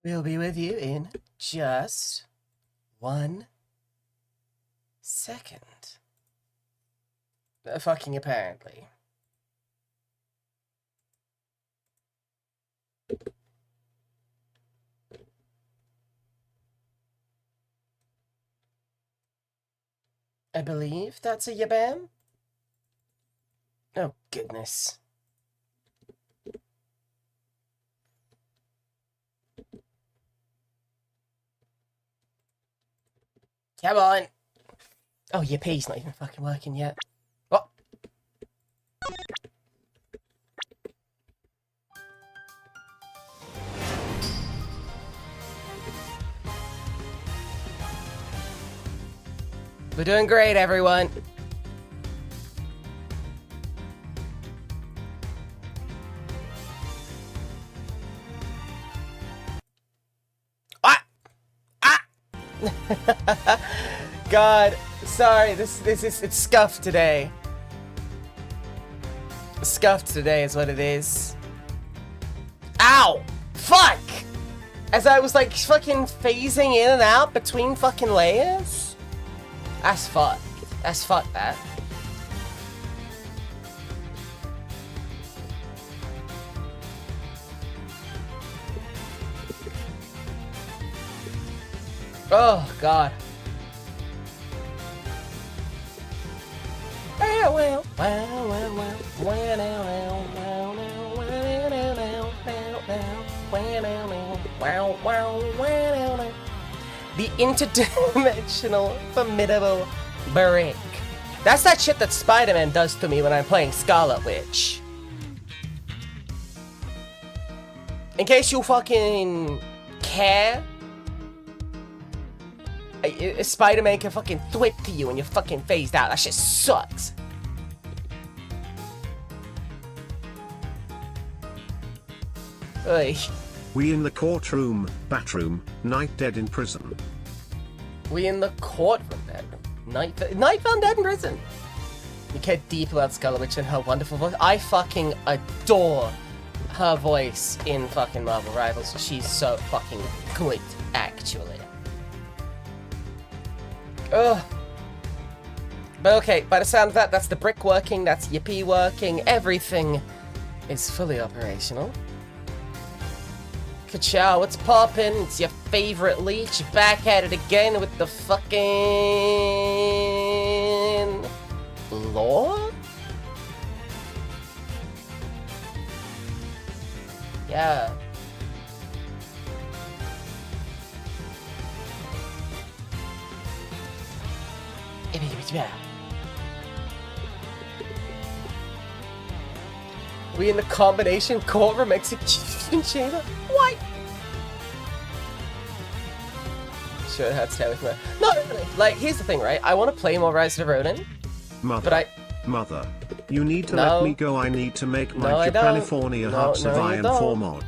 We'll be with you in just 1 second. Fucking apparently. I believe that's a yabam. Oh, goodness. Come on. Oh, your P's not even fucking working yet. What? We're doing great, everyone. God, sorry, it's scuffed today. Scuffed today is what it is. Ow! Fuck! As I was like fucking phasing in and out between fucking layers? That's fucked. That's fucked, that. Oh, God. The interdimensional formidable brick. That's that shit that Spider-Man does to me when I'm playing Scarlet Witch. In case you fucking care, Spider-Man can fucking thwip to you and you're fucking phased out. That shit sucks. Oy. We in the courtroom, batroom, night dead in prison. We in the courtroom then. Night found dead in prison. You care deep about Scarlet Witch and her wonderful voice. I fucking adore her voice in fucking Marvel Rivals. She's so fucking good, actually. Ugh. But okay, by the sound of that, that's the brick working, that's Yippee working, everything is fully operational. Ka-chow, what's poppin'? It's your favorite leech, back at it again with the fucking lore? Yeah. We in the combination courtroom execution chamber? What? Sure, that's terrible. No, like, here's the thing, right? I want to play more Rise of the Ronin. Mother, Mother, you need to let me go. I need to make my Japanifornia Hearts of Iron 4 mod.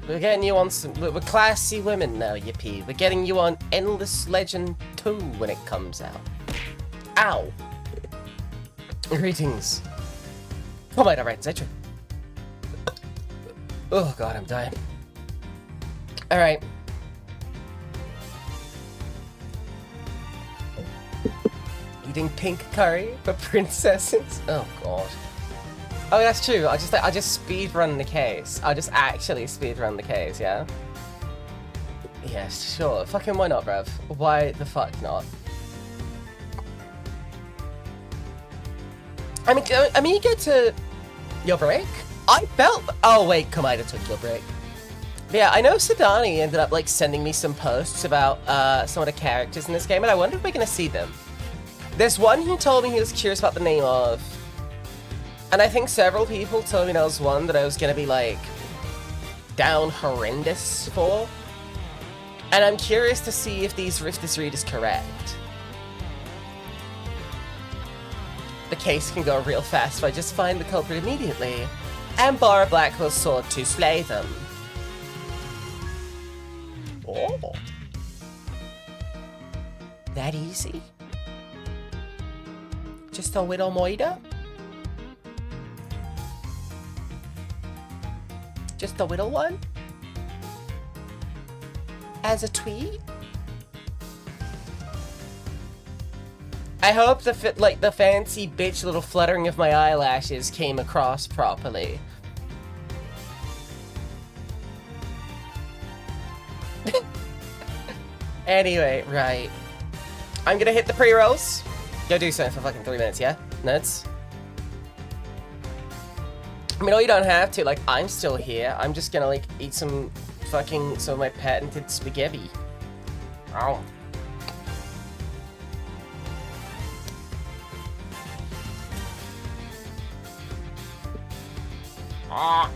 We're getting you on some... We're classy women now, Yippee. We're getting you on Endless Legend 2 when it comes out. Ow. Greetings. Oh my god, right, is that true? Oh god, I'm dying. Alright. Eating pink curry for princesses? Oh god. Oh, that's true. I just speed run the case. I just actually speed run the case, yeah? Yeah, sure. Fucking why not, bruv? Why the fuck not? I mean, you get to your break. I felt. Oh wait, Kamida took your break. But yeah, I know Sadani ended up like sending me some posts about some of the characters in this game, and I wonder if we're gonna see them. There's one he told me he was curious about the name of, and I think several people told me there was one that I was gonna be like down horrendous for, and I'm curious to see if this read is correct. The case can go real fast if I just find the culprit immediately and borrow Blackwell's sword to slay them. Oh. That easy? Just a little moida? Just a little one? as a tweet. I hope the fancy bitch little fluttering of my eyelashes came across properly. Anyway, right. I'm gonna hit the pre-rolls. Go do something for fucking 3 minutes, yeah? Nuts? I mean, you don't have to. Like, I'm still here. I'm just gonna, like, eat some of my patented spaghetti. Ow. Ah.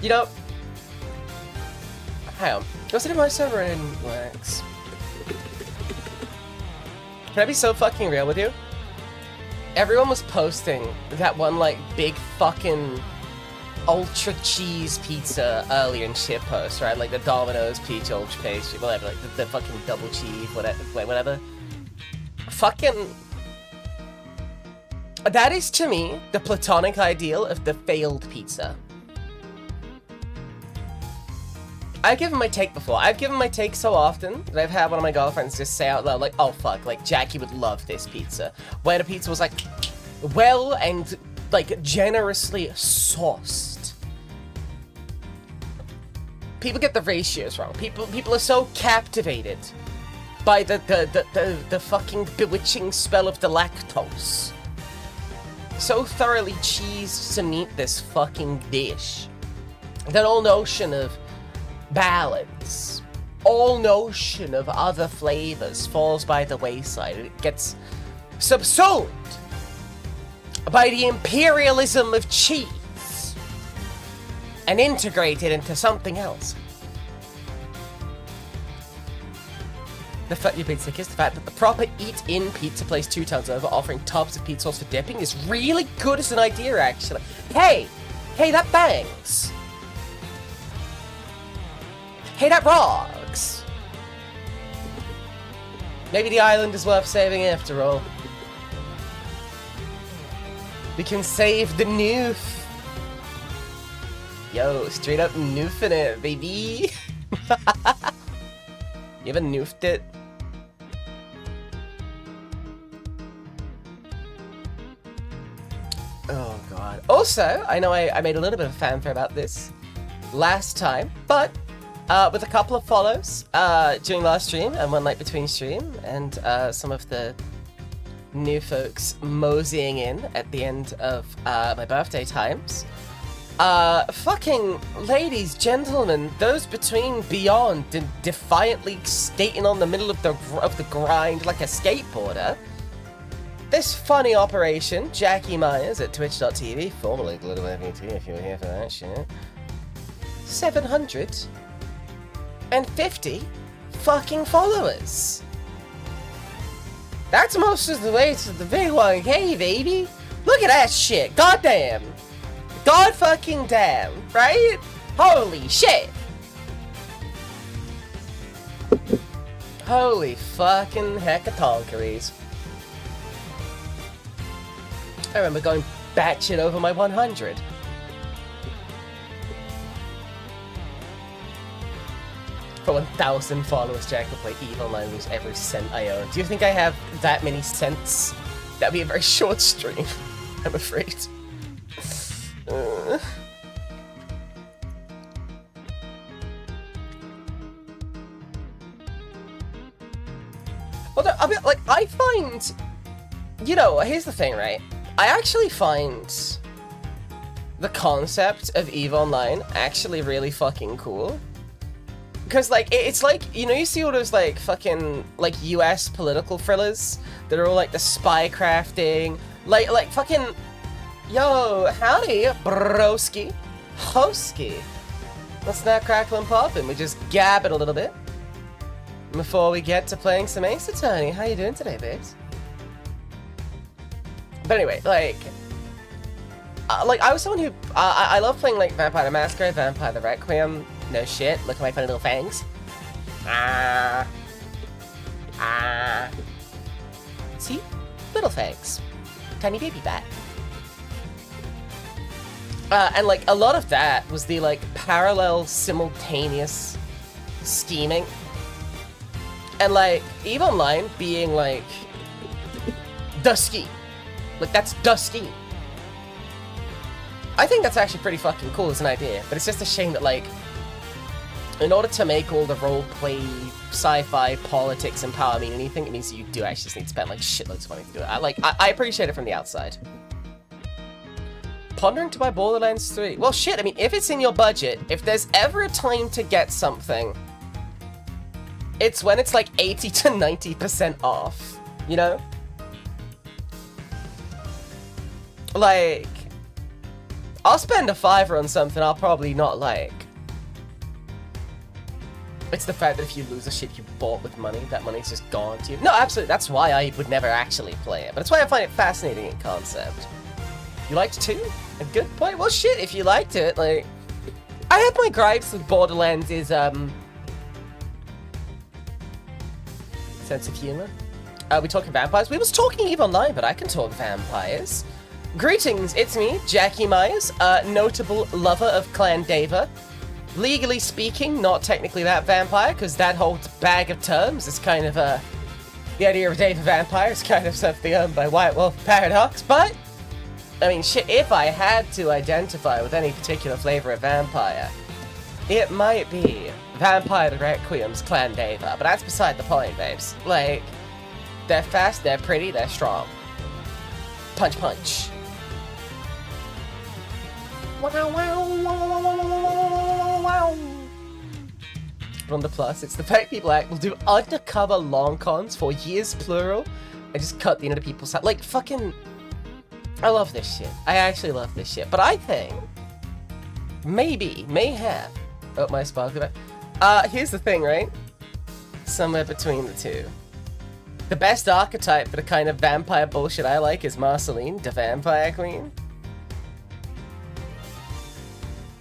You know, hang on. Was it in my server in Wax? Can I be so fucking real with you? Everyone was posting that one, like, big fucking ultra cheese pizza earlier in shitpost, right? Like the Domino's peach ultra pastry, whatever, like the fucking double cheese, whatever. Fucking... That is, to me, the platonic ideal of the failed pizza. I've given my take before. I've given my take so often that I've had one of my girlfriends just say out loud, like, oh fuck, like, Jackie would love this pizza. Where the pizza was, like, well and, like, generously sauced. People get the ratios wrong. People are so captivated by the fucking bewitching spell of the lactose. So thoroughly cheesed to meet this fucking dish. That all notion of balance, all notion of other flavors falls by the wayside. It gets subsumed by the imperialism of cheese and integrated into something else. The fact you've been sick is the fact that the proper eat-in pizza place 2 towns over offering tubs of pizza sauce for dipping is really good as an idea, actually. Hey, that bangs. Hey, that rocks! Maybe the island is worth saving after all. We can save the noof. Yo, straight up noofing it, baby. You ever noofed it? Oh god. Also, I know I made a little bit of fanfare about this last time, but with a couple of follows during last stream and one night between stream, and some of the new folks moseying in at the end of my birthday times. Fucking ladies, gentlemen, those between beyond and defiantly skating on the middle of the grind like a skateboarder. This funny operation, Jackie Myers at twitch.tv, formerly GlitterWebMT if you were here for that shit. 750 fucking followers. That's most of the way to the big 1K, baby. Look at that shit. Goddamn. God fucking damn, right? Holy shit. Holy fucking heckatonkeries. I remember going batshit over my 100. For 1,000 followers, Jack will play EVE Online and lose every cent I own. Do you think I have that many cents? That'd be a very short stream, I'm afraid. Well, I mean, like, I find... You know, here's the thing, right? I actually find the concept of EVE Online actually really fucking cool. Because, like, it's like, you know, you see all those, like, fucking, like, US political thrillers that are all, like, the spy crafting, like fucking, yo, howdy, broski, hoski. Let's not crackle and pop and we just gab it a little bit before we get to playing some Ace Attorney. How you doing today, babes? But anyway, like, I was someone who, I love playing, like, Vampire the Masquerade, Vampire the Requiem. No shit, look at my funny little fangs. See? Little fangs. Tiny baby bat. And, like, a lot of that was the, like, parallel, simultaneous scheming. And, like, EVE Online being, like, the scheme. Like, that's the scheme. I think that's actually pretty fucking cool as an idea, but it's just a shame that, like, in order to make all the roleplay, sci-fi, politics, and power mean anything, it means that you do actually just need to spend, like, shitloads of money to do it. I appreciate it from the outside. Pondering to buy Borderlands 3. Well, shit, I mean, if it's in your budget, if there's ever a time to get something, it's when it's, like, 80 to 90% off, you know? Like, I'll spend a $5 on something I'll probably not like. It's the fact that if you lose the shit you bought with money, that money's just gone to you. No, absolutely, that's why I would never actually play it. But it's why I find it fascinating in concept. You liked 2? A good point? Well, shit, if you liked it, like... I have my gripes with Borderlands is, sense of humor. We talking vampires? We was talking EVE Online, but I can talk vampires. Greetings, it's me, Jackie Myers, notable lover of Clan Deva. Legally speaking, not technically that vampire, because that whole bag of terms is kind of, the idea of Deva vampire is kind of something owned by White Wolf Paradox, but, I mean, shit, if I had to identify with any particular flavor of vampire, it might be Vampire the Requiem's Clan Deva, but that's beside the point, babes. Like, they're fast, they're pretty, they're strong. Punch, punch. Wow, wow, wow, wow, wow. From the plus, it's the fact people will do undercover long cons for years plural and just cut the end of people's side. Like, fucking... I love this shit. I actually love this shit. But I think... may have... Oh, my sparkly back. Here's the thing, right? Somewhere between the two. The best archetype for the kind of vampire bullshit I like is Marceline, the Vampire Queen.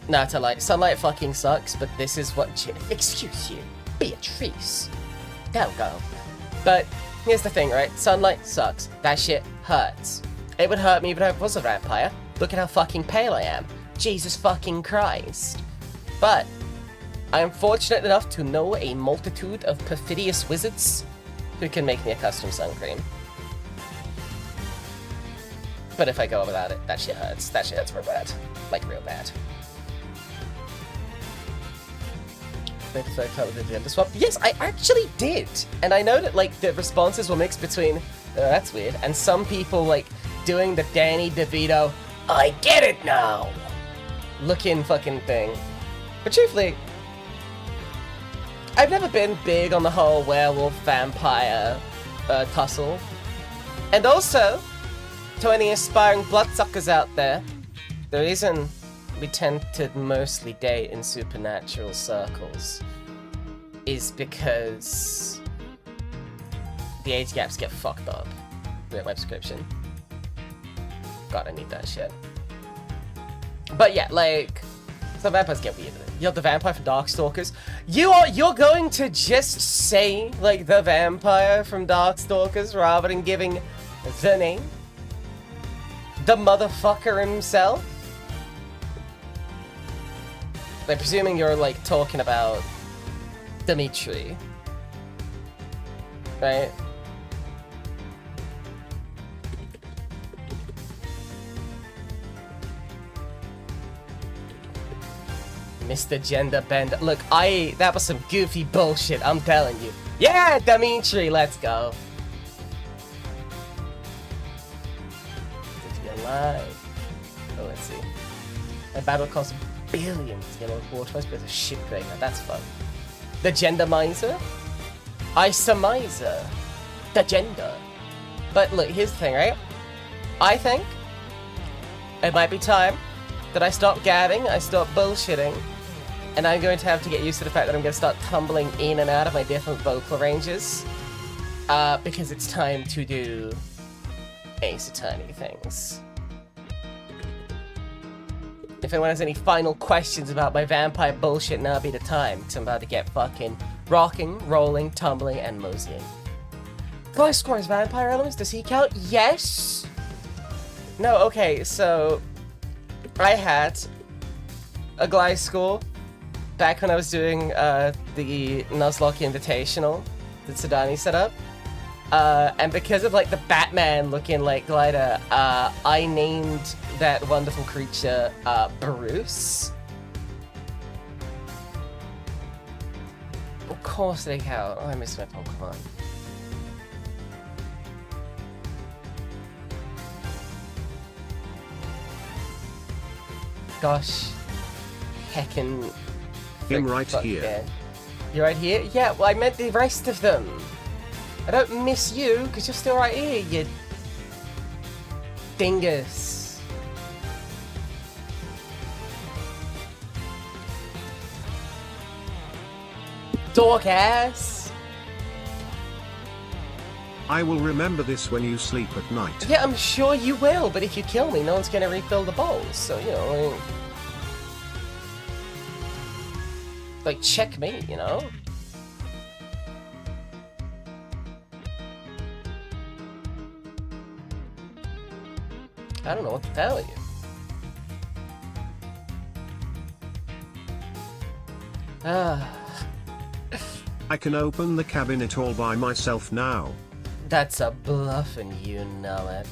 Nah, to like, Sunlight fucking sucks, but this is what excuse you, Beatrice. Go. But, here's the thing, right? Sunlight sucks. That shit hurts. It would hurt me even if I was a vampire. Look at how fucking pale I am. Jesus fucking Christ. But, I am fortunate enough to know a multitude of perfidious wizards who can make me a custom sun cream. But if I go without it, that shit hurts. That shit hurts real bad. Like, real bad. Yes, I actually did. And I know that, like, the responses were mixed between, oh, that's weird, and some people, like, doing the Danny DeVito, I get it now, looking fucking thing. But truthfully, I've never been big on the whole werewolf vampire tussle. And also, to any aspiring bloodsuckers out there, the reason we tend to mostly date in supernatural circles is because the age gaps get fucked up. Read my description. God, I need that shit. But yeah, like, so vampires get weird. You're the vampire from Darkstalkers. You're going to just say, like, the vampire from Darkstalkers rather than giving the name? The motherfucker himself? Like, presuming you're, like, talking about Dimitri. Right? Mr. Gender Bender. Look, that was some goofy bullshit, I'm telling you. Yeah, Dimitri, let's go. Let's be alive. Oh, let's see. My battle costs billions to get on board. Twice as a shipbreaker. That's fun. The Gender Miser? Isamizer. The Gender. But look, here's the thing, right? I think it might be time that I stop gabbing, I stop bullshitting, and I'm going to have to get used to the fact that I'm going to start tumbling in and out of my different vocal ranges, because it's time to do Ace Attorney things. If anyone has any final questions about my vampire bullshit, now be the time, because I'm about to get fucking rocking, rolling, tumbling, and moseying. Class scores vampire elements, does he count? Yes! No, okay, so... I had a glide school back when I was doing the Nuzlocke Invitational that Sidani set up. And because of like the Batman looking like glider, I named that wonderful creature Bruce. Of course they count. Oh, I missed my Pokemon. Gosh. Heckin'. I'm right here. Man. You're right here? Yeah, well, I meant the rest of them. I don't miss you, because you're still right here, you dingus. Dork ass. I will remember this when you sleep at night. Yeah, I'm sure you will, but if you kill me, no one's gonna refill the bowls, so, you know, like, checkmate, you know? I don't know what to tell you. I can open the cabinet all by myself now. That's a bluff and you know it.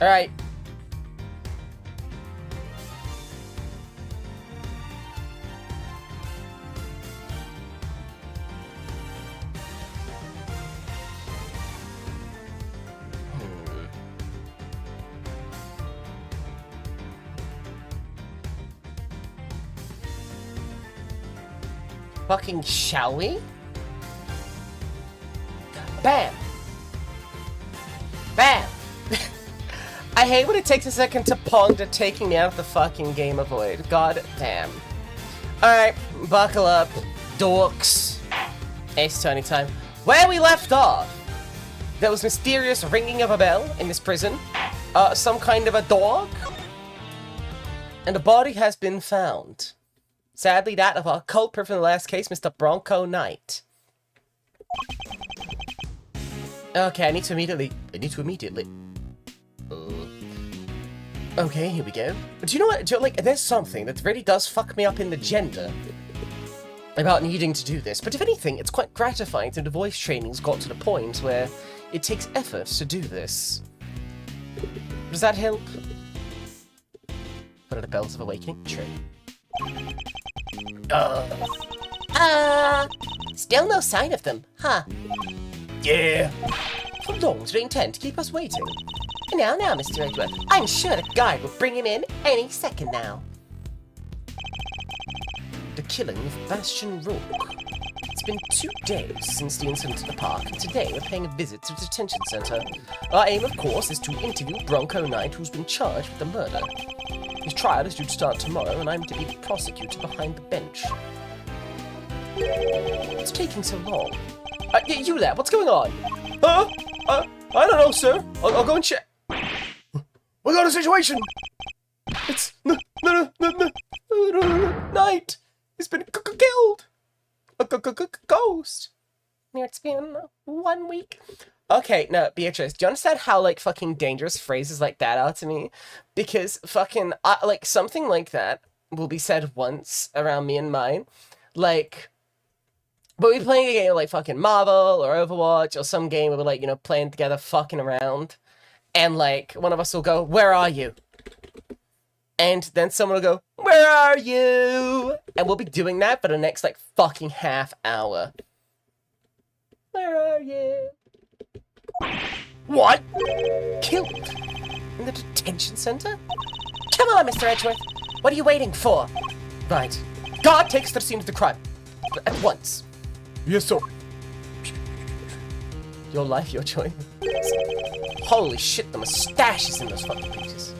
Alright. Fucking shall we? Bam! Bam! I hate when it takes a second to ponder taking me out of the fucking game of Void. God damn. Alright, buckle up, dorks. It's turning time. Where we left off, there was mysterious ringing of a bell in this prison. Some kind of a dog. And a body has been found. Sadly, that of our culprit from the last case, Mr. Bronco Knight. Okay, I need to immediately. Okay, here we go. Do you know what? Like, there's something that really does fuck me up in the gender about needing to do this. But if anything, it's quite gratifying that the voice training's got to the point where it takes effort to do this. Does that help? What are the bells of awakening? True. Still no sign of them, huh? Yeah. How long do they intend to keep us waiting? Now, Mr. Edgeworth, I'm sure the guard will bring him in any second now. The killing of Bastion Rourke. It's been 2 days since the incident at the park, and today we're paying a visit to the detention center. Our aim, of course, is to interview Bronco Knight, who's been charged with the murder. His trial is due to start tomorrow, and I'm to be the prosecutor behind the bench. What's taking so long? You there, what's going on? I don't know, sir. I'll go and check. We got a situation! It's... Knight! He's been killed! Ghost! It's been 1 week. Okay, no, Beatrice, do you understand how, like, fucking dangerous phrases like that are to me? Because fucking, like, something like that will be said once around me and mine. Like, we'll be playing a game like fucking Marvel or Overwatch or some game where we're, like, you know, playing together, fucking around. And, like, one of us will go, "Where are you?" And then someone will go, "Where are you?" And we'll be doing that for the next, like, fucking half hour. Where are you? What? Killed? In the detention center? Come on, Mr. Edgeworth. What are you waiting for? Right. Guard takes to the scene of the crime. At once. Yes, sir. Your life, your choice. Holy shit, the mustaches in those fucking pictures.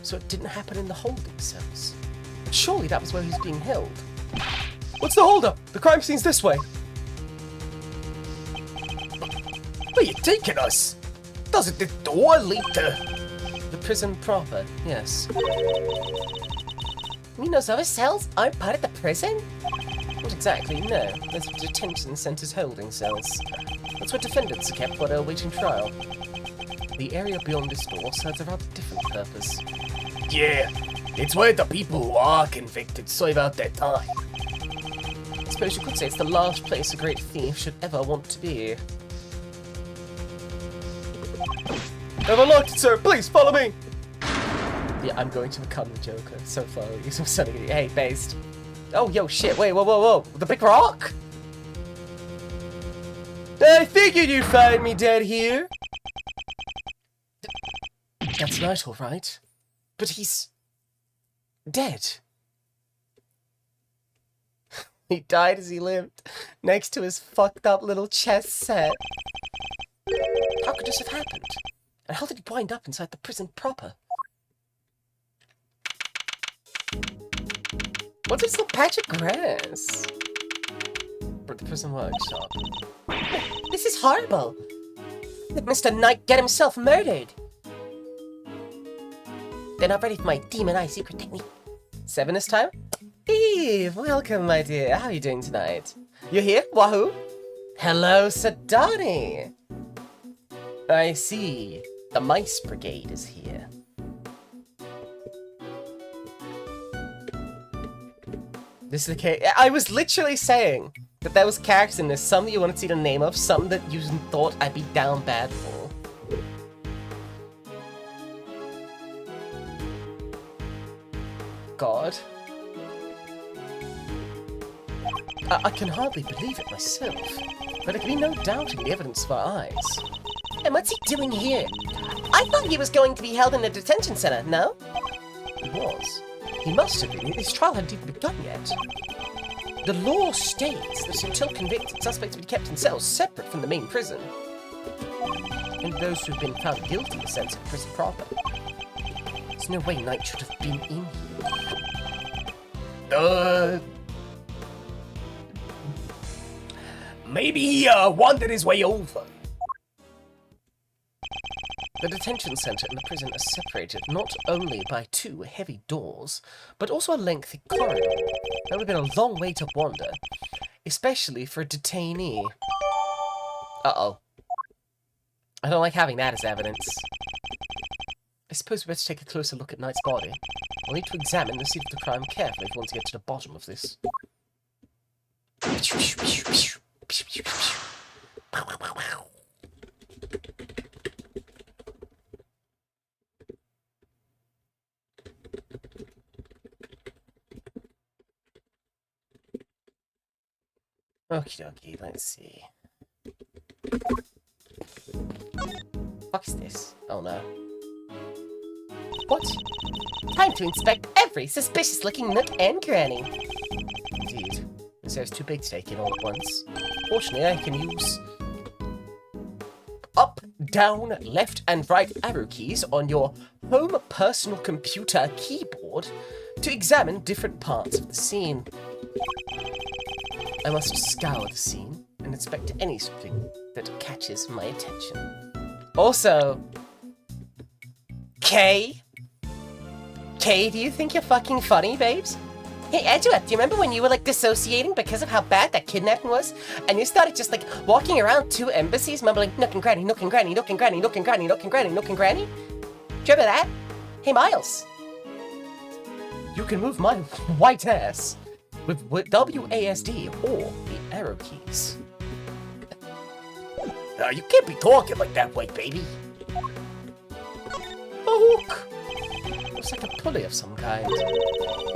So it didn't happen in the holding cells. But surely that was where he was being held. What's the holdup? The crime scene's this way. Where are you taking us? Doesn't the door lead to... The prison proper, yes. You mean those other cells aren't part of the prison? Not exactly, no. Those are detention centers holding cells. That's where defendants are kept while they're awaiting trial. The area beyond this door serves a rather different purpose. Yeah, it's where the people who are convicted serve out their time. I suppose you could say it's the last place a great thief should ever want to be. Never locked it, sir! Please, follow me! Yeah, I'm going to become the Joker so far. He's suddenly, hey, based. Oh, yo, shit, wait, whoa. The big rock? I figured you'd find me dead here. That's right, all right. But he's... dead. He died as he lived, next to his fucked up little chess set. How could this have happened? And how did he wind up inside the prison proper? What's this little patch of grass? For the prison workshop. This is horrible. Let Mr. Knight get himself murdered. They're not ready for my demon eye secret technique. 7 this time? Eve, welcome, my dear. How are you doing tonight? You here? Wahoo? Hello, Sadani. I see. The Mice Brigade is here. This is the case. I was literally saying that there was characters in this, some that you wanted to see the name of, some that you thought I'd be down bad for. God. I can hardly believe it myself, but there can be no doubting the evidence of our eyes. And what's he doing here? I thought he was going to be held in a detention center, no? He was. He must have been. His trial hadn't even begun yet. The law states that until convicted, suspects will be kept in cells separate from the main prison. And those who have been found guilty are sent to the prison proper. There's no way Knight should have been in here. Maybe he wandered his way over. The detention center and the prison are separated not only by 2 heavy doors, but also a lengthy corridor. That would have been a long way to wander, especially for a detainee. Uh-oh. I don't like having that as evidence. I suppose we better take a closer look at Knight's body. We'll need to examine the scene of the crime carefully if we want to get to the bottom of this. Okie dokie, let's see. What is this? Oh no. What? Time to inspect every suspicious-looking nook and cranny. Indeed. This air's too big to take in all at once. Fortunately, I can use up, down, left, and right arrow keys on your home personal computer keyboard to examine different parts of the scene. I must scour the scene and inspect anything that catches my attention. Also, Kay? Kay, do you think you're fucking funny, babes? Hey, Edgeworth, do you remember when you were, like, dissociating because of how bad that kidnapping was? And you started just, like, walking around 2 embassies mumbling, nook and granny, nook and granny, nook and granny, nook and granny, nook and granny, nook and granny? Do you remember that? Hey, Miles. You can move my white ass with WASD or the arrow keys. You can't be talking like that, white baby. A hook. Looks like a pulley of some kind.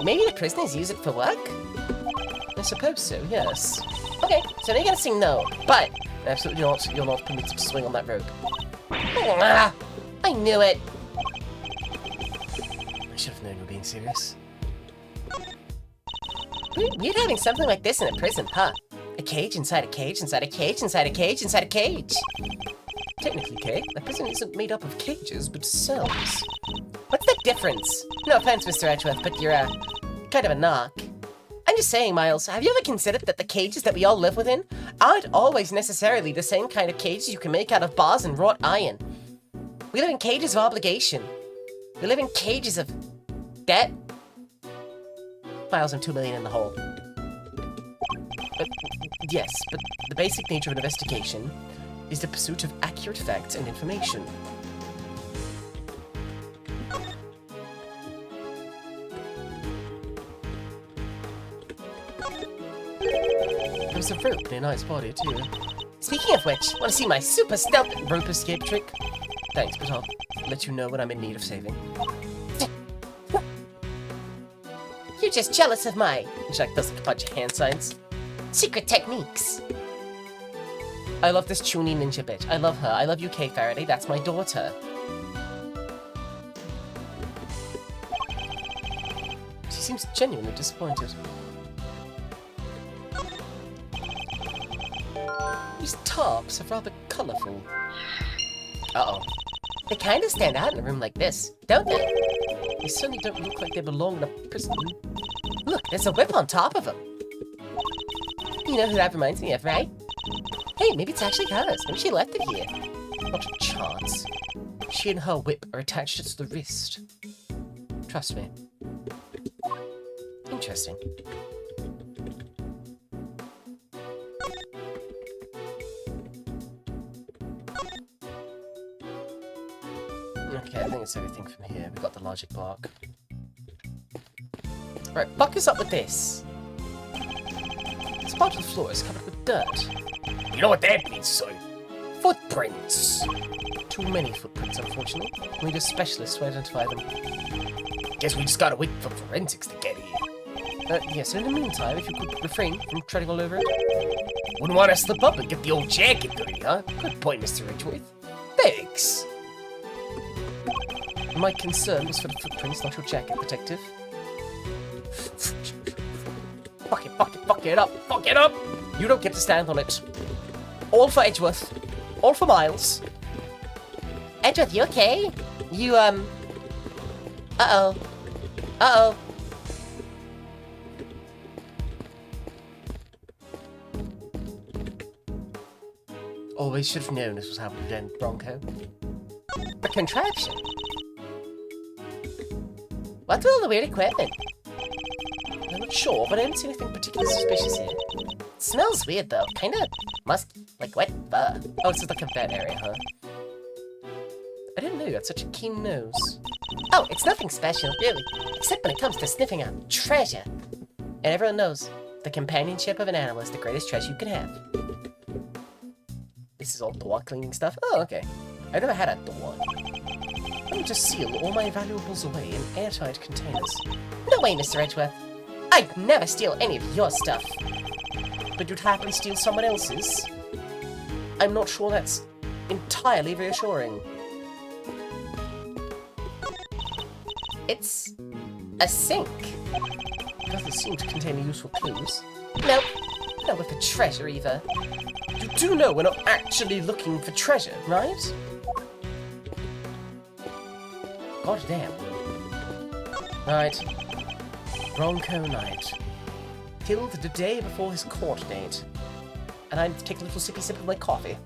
Maybe the prisoners use it for work? I suppose so, yes. Okay, so now you're gonna say no, but absolutely not, you're not permitted to swing on that rope. Ah, I knew it! I should have known you were being serious. Weird having something like this in a prison, huh? A cage inside a cage inside a cage inside a cage inside a cage. Technically, Kay, a prison isn't made up of cages, but cells. What's the difference? No offense, Mr. Edgeworth, but you're kind of a knock. I'm just saying, Miles, have you ever considered that the cages that we all live within aren't always necessarily the same kind of cages you can make out of bars and wrought iron? We live in cages of obligation. We live in cages of debt. Miles, I'm 2 million in the hole. Yes, but the basic nature of an investigation is the pursuit of accurate facts and information. There was a rope near Knight's body, too. Speaking of which, want to see my super stealth rope escape trick? Thanks, but I'll let you know when I'm in need of saving. You're just jealous of my... Jack does like a bunch of hand signs. Secret techniques. I love this Chuny ninja bitch. I love her. I love you, Kay Faraday. That's my daughter. She seems genuinely disappointed. These tops are rather colourful. Uh-oh. They kind of stand out in a room like this, don't they? They certainly don't look like they belong in a prison. Look, there's a whip on top of them. You know who that reminds me of, right? Hey, maybe it's actually hers. Maybe she left it here. Not a chance. She and her whip are attached to the wrist. Trust me. Interesting. Okay, I think it's everything from here. We've got the logic block. Right, fuck us up with this. This part of the floor is covered with dirt. You know what that means, son? Footprints. Too many footprints, unfortunately. We need a specialist to identify them. Guess we just gotta wait for forensics to get here. Yes, in the meantime, if you could refrain from treading all over it. Wouldn't want to slip up and get the old jacket dirty, huh? Good point, Mr. Ridgeworth. Thanks. My concern was for the footprints, not your jacket, detective. Fuck it up, fuck it up! You don't get to stand on it. All for Edgeworth. All for Miles. Edgeworth, you okay? You, Uh-oh. Uh-oh. Always should have known this was how we would end, Bronco. A contraption? What's with all the weird equipment? I'm not sure, but I didn't see anything particularly suspicious here. It smells weird, though. Kinda musky. Like wet fur. Oh, it's just like a vet area, huh? I didn't know you had such a keen nose. Oh, it's nothing special, really. Except when it comes to sniffing out treasure. And everyone knows, the companionship of an animal is the greatest treasure you can have. This is all door cleaning stuff? Oh, okay. I've never had a door. Let me just seal all my valuables away in airtight containers. No way, Mr. Edgeworth. I'd never steal any of your stuff. But you'd happen to steal someone else's? I'm not sure that's entirely reassuring. It's a sink. Doesn't seem to contain any useful clues. Nope. Not with the treasure either. You do know we're not actually looking for treasure, right? God damn. Right. Bronco Knight. Killed the day before his court date. And I'm to take a little sippy sip of my coffee.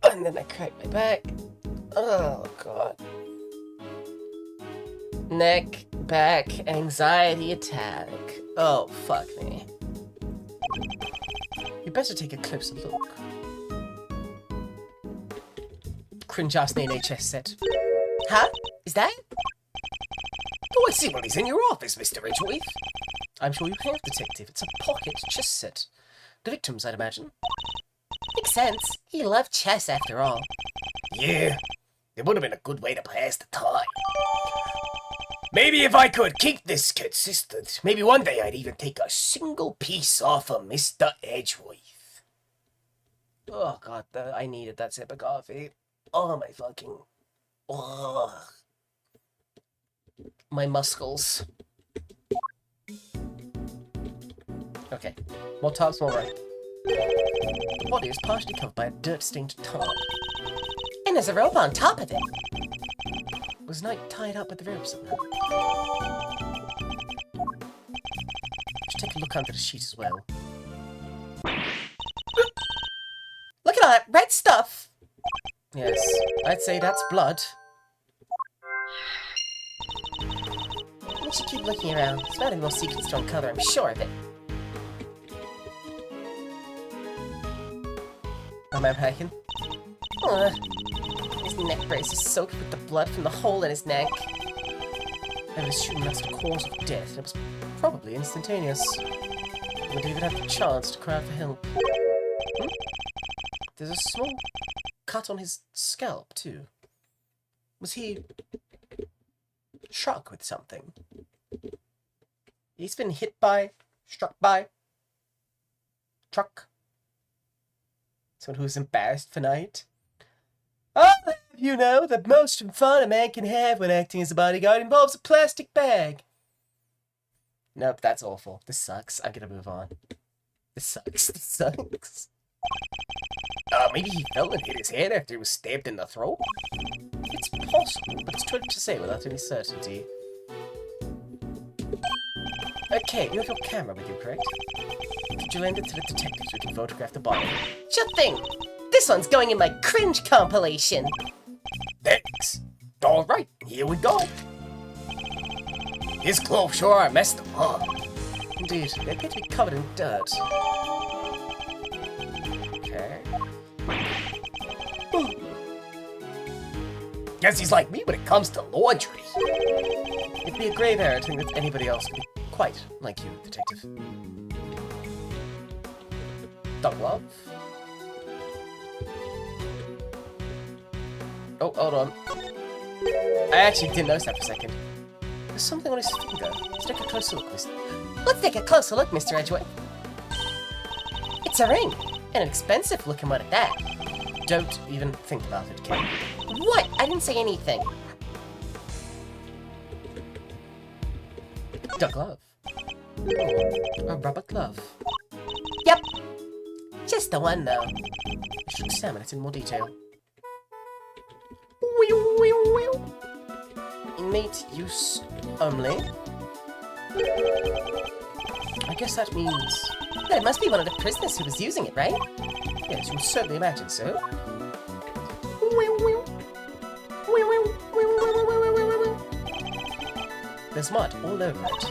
And then I crack my back. Oh, God. Neck, back, anxiety attack. Oh, fuck me. You better take a closer look. Cringe-ass NHS set. Huh? Is that? Oh, I see one is in your office, Mr. Ridgeworth. I'm sure you have, Detective. It's a pocket chess set. The victims, I'd imagine. Makes sense. He loved chess, after all. Yeah, it would have been a good way to pass the time. Maybe if I could keep this consistent, maybe one day I'd even take a single piece off of Mr. Edgeworth. Oh, God, I needed that sip of coffee. Oh, my fucking... Ugh. My muscles. Okay. More tops, more right. The body is partially covered by a dirt-stained tarp. And there's a rope on top of it. Was Knight tied up with the rope somehow? Should take a look under the sheet as well. Look at all that red stuff! Yes, I'd say that's blood. We should keep looking around. There's bound to be more secrets to uncover, I'm sure of it. Am I packing? His neck brace is soaked with the blood from the hole in his neck. I would assume that's the cause of death, and it was probably instantaneous. I wouldn't even have the chance to cry out for help. Hmm? There's a small cut on his scalp, too. Was he struck with something? He's been hit by, struck by, truck. Someone who's embarrassed for night. Oh, you know, the most fun a man can have when acting as a bodyguard involves a plastic bag. Nope, that's awful. This sucks. I'm gonna move on. This sucks. This sucks. Maybe he fell and hit his head after he was stabbed in the throat? It's possible, but it's too early to say without any certainty. Okay, you have your camera with you, correct? Could you lend it to the detectives who can photograph the body? Sure thing! This one's going in my cringe compilation! Thanks. Alright, here we go. His clothes sure are messed up, huh? Indeed, they appear to be covered in dirt. Okay. Guess he's like me when it comes to laundry. It'd be a grave error to think that anybody else would be quite like you, detective. Dog love? Oh, hold on. I actually didn't notice that for a second. There's something on his finger. Let's take a closer look, Mr. Edgeworth. It's a ring, and an expensive looking one at that. Don't even think about it, kid. What? I didn't say anything. Duck glove. A rubber glove. Yep. Just the one, though. I should examine it in more detail. Innate use only. I guess that means that it must be one of the prisoners who was using it, right? Yes, you would certainly imagine so. There's mud all over it.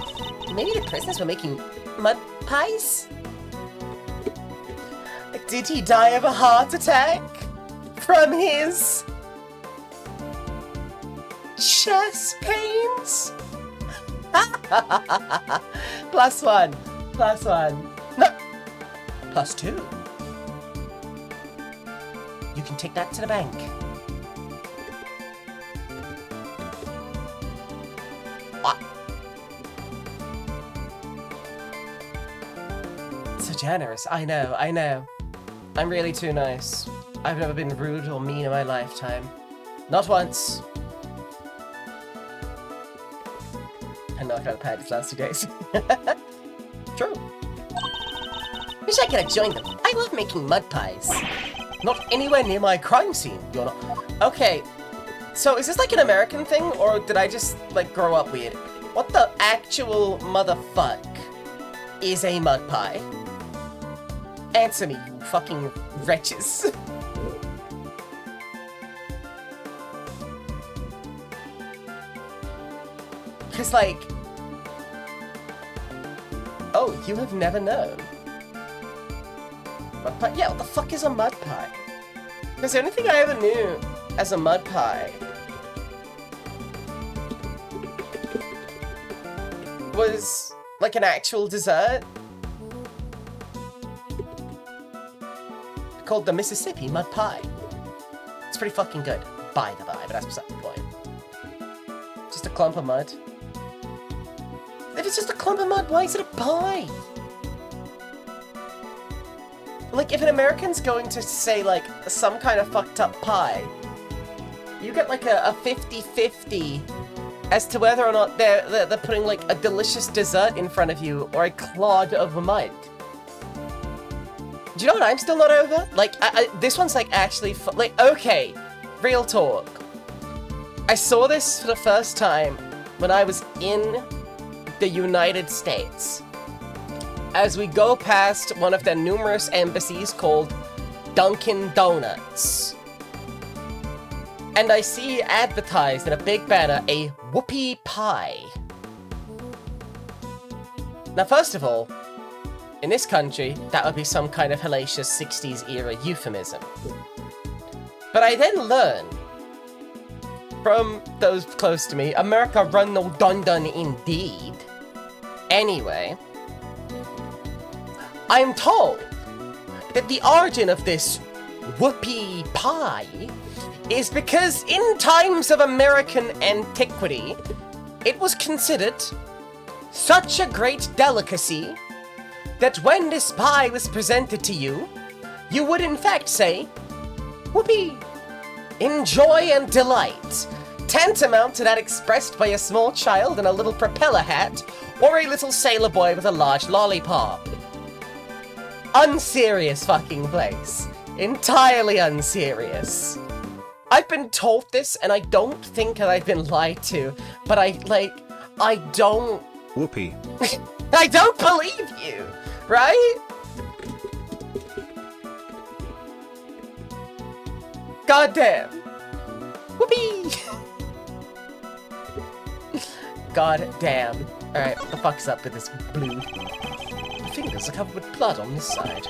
Maybe the prisoners were making mud pies? Did he die of a heart attack? From his chest pains? +1. +1. No! +2. You can take that to the bank. What? So generous. I know, I know. I'm really too nice. I've never been rude or mean in my lifetime. Not once. I knocked out a pad these last 2 days. True. Wish I could have joined them. I love making mud pies. Not anywhere near my crime scene. You're not. Okay. So is this like an American thing, or did I just like grow up weird? What the actual motherfuck is a mud pie? Answer me, you fucking wretches. Cause like, oh, you have never known. Mud pie? Yeah, what the fuck is a mud pie? Because the only thing I ever knew as a mud pie was like an actual dessert called the Mississippi mud pie. It's pretty fucking good, by the by, but that's beside the point. Just a clump of mud. If it's just a clump of mud, why is it a pie? Like, if an American's going to say, like, some kind of fucked up pie, you get, like, a 50-50 as to whether or not they're putting, like, a delicious dessert in front of you or a clod of mud. Do you know what I'm still not over? Like, this one's, like, actually, like, okay, real talk. I saw this for the first time when I was in the United States. As we go past one of their numerous embassies called Dunkin' Donuts. And I see advertised in a big banner a whoopie pie. Now, first of all, in this country, that would be some kind of hellacious 60s era euphemism. But I then learn from those close to me. America run no dun dun indeed. Anyway, I am told that the origin of this whoopie pie is because in times of American antiquity, it was considered such a great delicacy that when this pie was presented to you, you would in fact say, whoopee, enjoy and delight, tantamount to that expressed by a small child in a little propeller hat or a little sailor boy with a large lollipop. Unserious fucking place. Entirely unserious. I've been told this and I don't think that I've been lied to, but I don't... Whoopee. I don't believe you, right? Goddamn. Whoopee! God damn. Alright, what the fuck's up with this blue? My fingers are covered with blood on this side.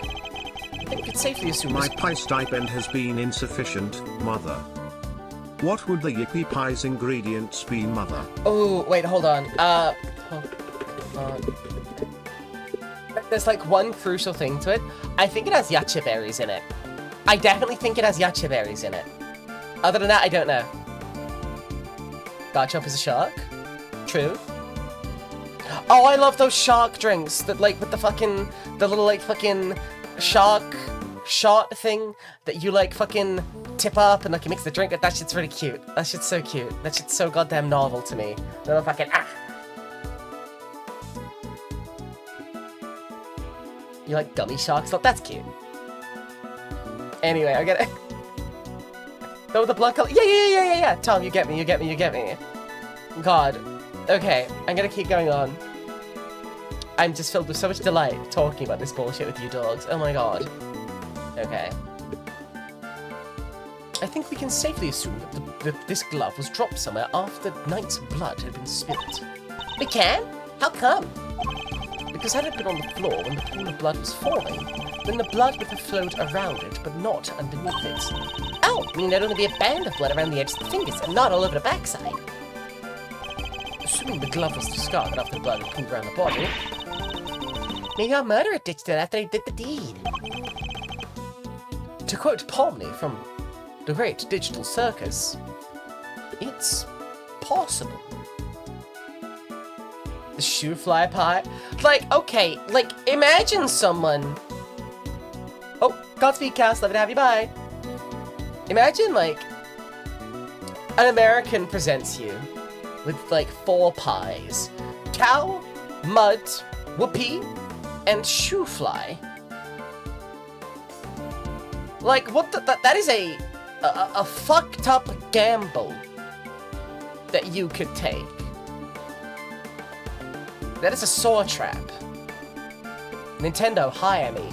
I think it's safely assumed my pie stipend has been insufficient, mother. What would the yippee pie's ingredients be, mother? Oh, wait, hold on. Hold on. There's like one crucial thing to it. I think it has yacha berries in it. I definitely think it has yacha berries in it. Other than that, I don't know. Garchomp is a shark. True. Oh, I love those shark drinks that like with the little like fucking shark shot thing that you like fucking tip up and like you mix the drink. That shit's really cute. That shit's so cute. That shit's so goddamn novel to me. Little fucking You like gummy sharks? Oh, that's cute. Anyway, I get it. Oh, the blood color. Yeah. Tom, you get me. God. Okay, I'm gonna keep going on. I'm just filled with so much delight talking about this bullshit with you dogs. Oh my god. Okay. I think we can safely assume that this glove was dropped somewhere after the knight's blood had been spilled. We can? How come? Because had it been on the floor when the pool of blood was forming, then the blood would have flowed around it, but not underneath it. Oh, I mean there'd only be a band of blood around the edge of the fingers and not all over the backside. Assuming the glove was discarded after the blood had pooled around the body, maybe our murderer ditched it after he did the deed. To quote Pomni from the Great Digital Circus, it's possible. The shoe fly pie? Like, okay, like, imagine someone... Oh, Godspeed, Cass, love to have you, bye. Imagine, like, an American presents you with, like, 4 pies. Cow, mud, whoopee, and shoe fly. Like, what the... That is a fucked up gamble that you could take. That is a saw trap. Nintendo, hire me.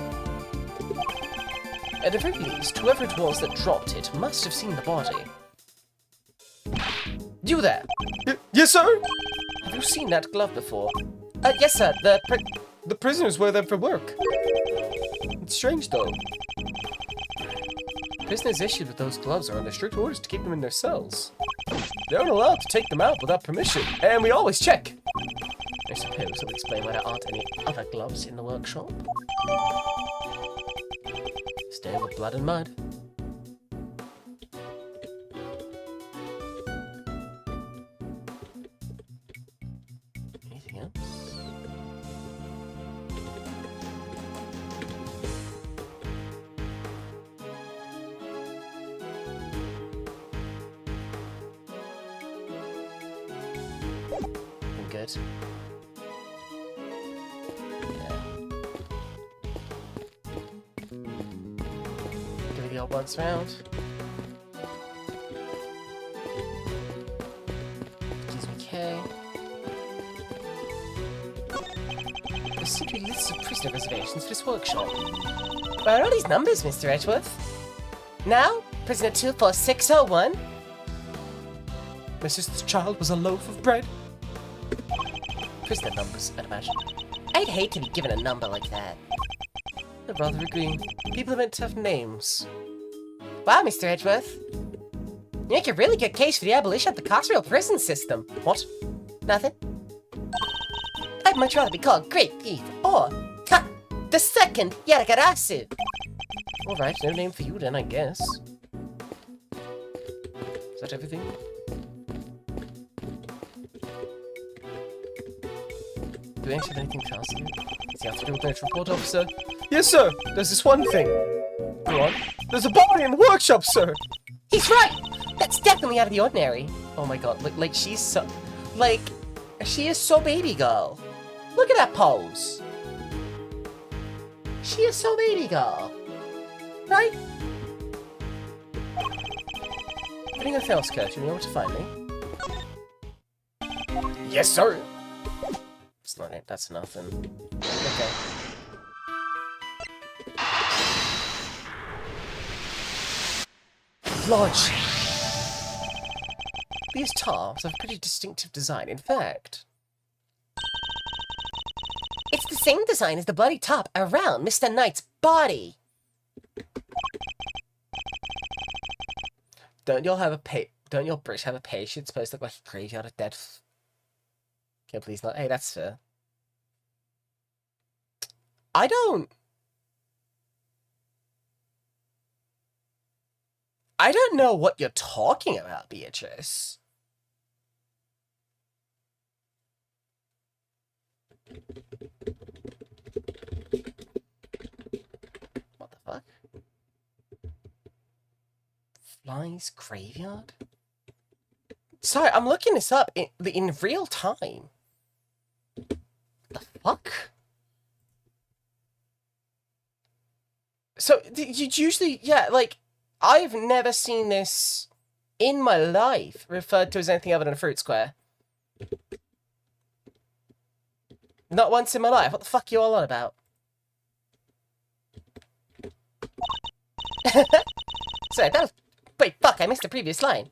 At the very least, whoever it was that dropped it must have seen the body. You there? Yes, sir? Have you seen that glove before? Yes, sir. The prisoners wear them for work. It's strange, though. Prisoners issued with those gloves are under strict orders to keep them in their cells. They aren't allowed to take them out without permission, and we always check. I suppose that would explain why there aren't any other gloves in the workshop. Stained with blood and mud. Anything else? I'm good. Bugs round. Gives me K. There's simply lists of prisoner reservations for this workshop. Where are all these numbers, Mr. Edgeworth? Now, prisoner 24601. My sister's child was a loaf of bread. Prisoner numbers, I'd imagine. I'd hate to be given a number like that. I'd rather agree. People are meant to have names. Wow, Mr. Edgeworth. You make a really good case for the abolition of the carceral prison system. What? Nothing? I'd much rather be called Great Thief or the second Yaragarasu. Alright, no name for you then, I guess. Is that everything? Do we actually have anything else here? Does he have to do with the report, officer? Yes, sir! There's this one thing. Go on. There's a body in the workshop, sir! He's right! That's definitely out of the ordinary. Oh my god, like she's so... Like, she is so baby girl. Look at that pose. She is so baby girl. Right? Anything else, Kurt? You know where to find me? Yes, sir. It's not it. That's nothing. Okay. Lodge. These tarps have a pretty distinctive design. In fact, it's the same design as the bloody top around Mr. Knight's body. Don't your British have a patient supposed to look like a graveyard of dead? Can please not? Hey, that's fair. I don't know what you're talking about, Beatrice. What the fuck? Fly's graveyard? Sorry, I'm looking this up in real time. The fuck? So, you usually, yeah, like, I've never seen this in my life referred to as anything other than a fruit square. Not once in my life. What the fuck are you all on about? Sorry, that was... Wait, fuck, I missed the previous line.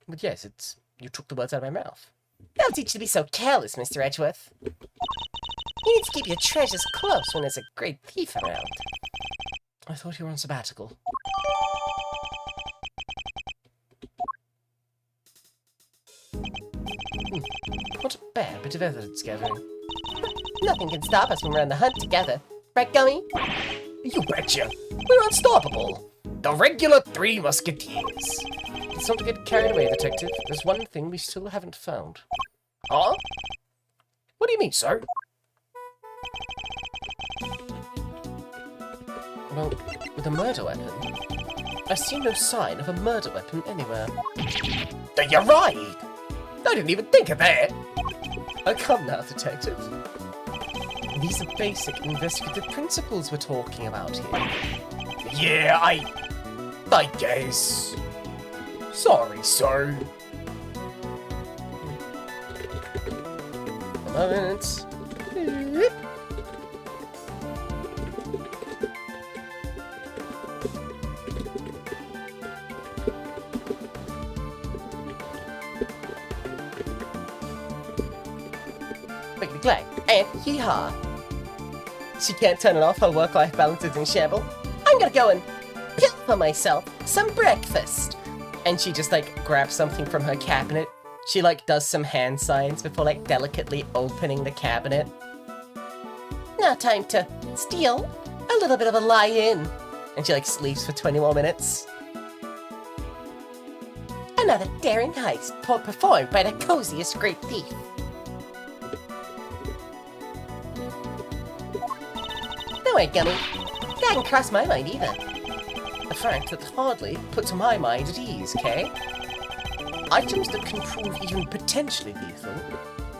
But yes, it's... You took the words out of my mouth. Don't teach you to be so careless, Mr. Edgeworth. You need to keep your treasures close when there's a great thief around. I thought you were on sabbatical. What a bad bit of evidence gathering. Nothing can stop us when we're on the hunt together. Right, Gummy? You betcha. We're unstoppable. The regular Three Musketeers. Let's not get carried away, Detective. There's one thing we still haven't found. Huh? What do you mean, sir? Well, with a murder weapon, I see no sign of a murder weapon anywhere. You're right. I didn't even think of that. Oh, come now, Detective. These are basic investigative principles we're talking about here. Yeah, I guess. Sorry, sir. A moment. Glad. And hee-haw. She can't turn it off, her work-life balance is in shambles. I'm gonna go and pilfer myself some breakfast. And she just, like, grabs something from her cabinet. She, like, does some hand signs before, like, delicately opening the cabinet. Now time to steal a little bit of a lie-in. And she, like, sleeps for 20 more minutes. Another daring heist performed by the coziest great thief. No way, Gummy. That hadn't crossed my mind either. A fact that hardly puts my mind at ease, Kay. Items that can prove even potentially lethal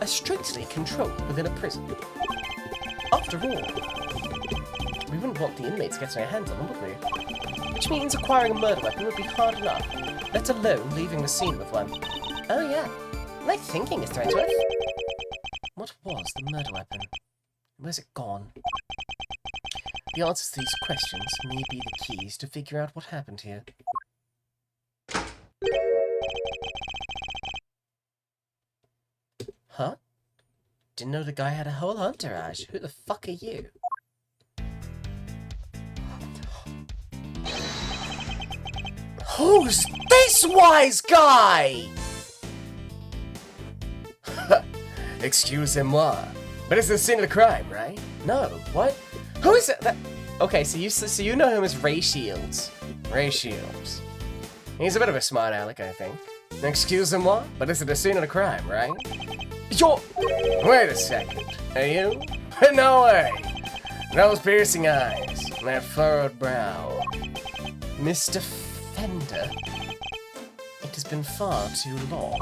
are strictly controlled within a prison. After all, we wouldn't want the inmates getting their hands on them, would we? Which means acquiring a murder weapon would be hard enough, let alone leaving the scene with one. Oh yeah, nice thinking, Mr. Edgeworth. What was the murder weapon? Where's it gone? The answers to these questions may be the keys to figure out what happened here. Huh? Didn't know the guy had a whole entourage. Who the fuck are you? Who's this wise guy? Excusez-moi. But it's the scene of the crime, right? No, what? Who is it? Okay, so you know him as Ray Shields. Ray Shields. He's a bit of a smart aleck, I think. Excusez-moi, but this is the scene of the crime, right? Wait a second. Are you? No way. Those piercing eyes, and that furrowed brow. Mr. Fender. It has been far too long.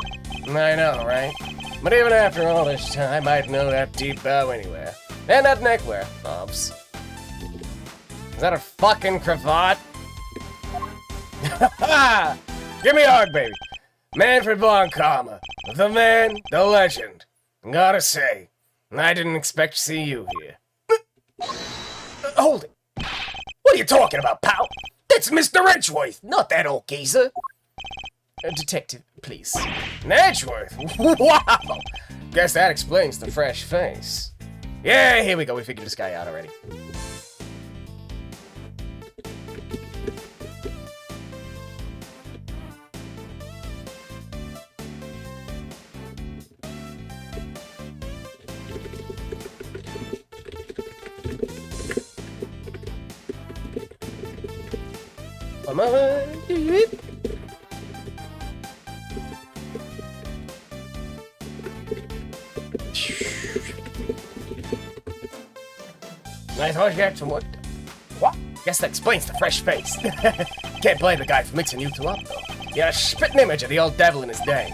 I know, right? But even after all this time, I'd know that deep bow anywhere. And that neckwear, Bobs. Is that a fucking cravat? Give me a hug, baby. Manfred Bronco, the man, the legend. Gotta say, I didn't expect to see you here. Hold it. What are you talking about, pal? That's Mr. Edgeworth, not that old geezer. Detective, please. Edgeworth? Wow! Guess that explains the fresh face. Yeah, here we go. We figured this guy out already. I thought you had some work. What? Guess that explains the fresh face. Can't blame the guy for mixing you two up, though. You're a spitting image of the old devil in his day.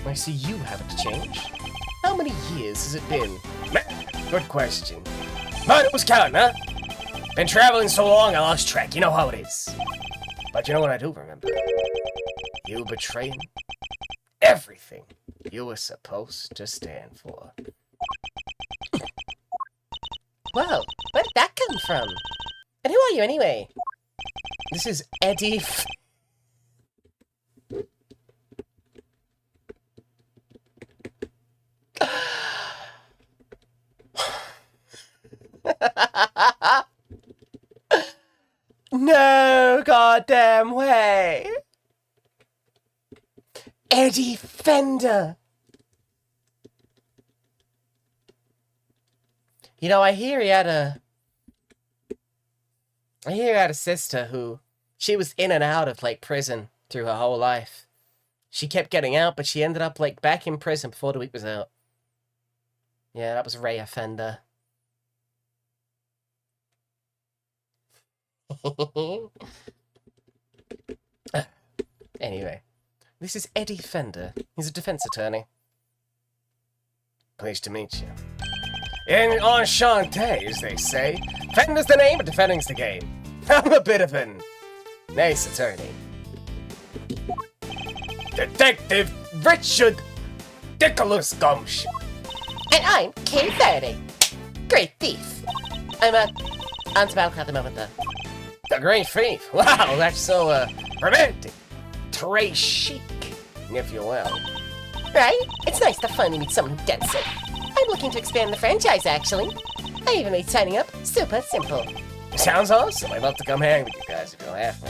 I see you haven't changed. How many years has it been? Good question. But it was counting, huh? Been traveling so long I lost track. You know how it is. But you know what I do remember? You betraying everything you were supposed to stand for. Well, where did that come from? And who are you anyway? This is Eddie. No goddamn way. Eddie Fender. You know, I hear he had a sister who, she was in and out of, like, prison through her whole life. She kept getting out, but she ended up, like, back in prison before the week was out. Yeah, that was Ray Fender. Anyway, this is Eddie Fender. He's a defense attorney. Pleased to meet you. In enchanté, as they say. Fender's the name, but defending's the game. I'm a bit of an nice attorney. Detective Richard Nicholas Gumshoe. And I'm King 30. Great thief. I'm on sabbatical at the moment, though. The great thief. Wow, that's so, romantic. Très chic, if you will. Right? It's nice to finally meet someone who gets it. I'm looking to expand the franchise, actually. I even made signing up super simple. Sounds awesome. I'd love to come hang with you guys if you'll have me.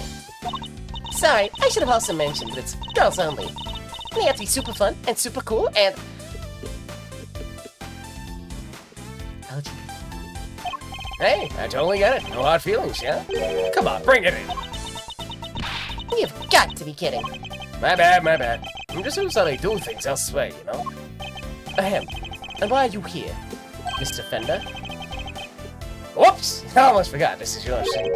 Sorry, I should have also mentioned that it's girls only. And they have to be super fun and super cool and... Hey, I totally get it. No hard feelings, yeah? Come on, bring it in. You've got to be kidding. My bad, my bad. I'm just used to how they do things elsewhere, you know? Ahem. And why are you here, Mr. Fender? Whoops! I almost forgot. This is your scene.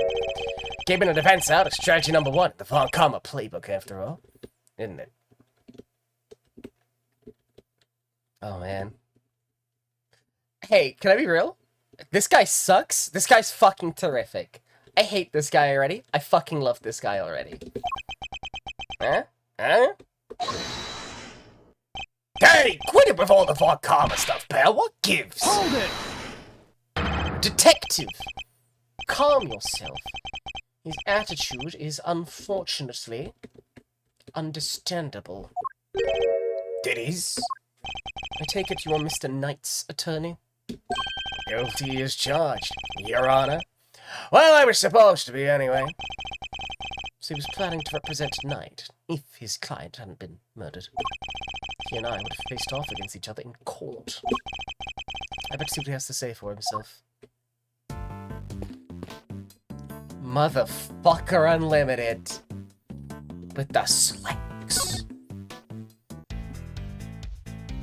Keeping the defense out is strategy number one. The Von Karma playbook, after all. Isn't it? Oh, man. Hey, can I be real? This guy sucks. This guy's fucking terrific. I hate this guy already. I fucking love this guy already. Huh? Huh? Hey, quit it with all the Von Karma stuff, pal. What gives? Hold it! Detective! Calm yourself. His attitude is unfortunately understandable. It is? I take it you are Mr. Knight's attorney? Guilty as charged, Your Honor. Well, I was supposed to be anyway. So he was planning to represent Knight, if his client hadn't been murdered. He and I would have faced off against each other in court. I bet to see what he has to say for himself. Motherfucker Unlimited. With the slacks.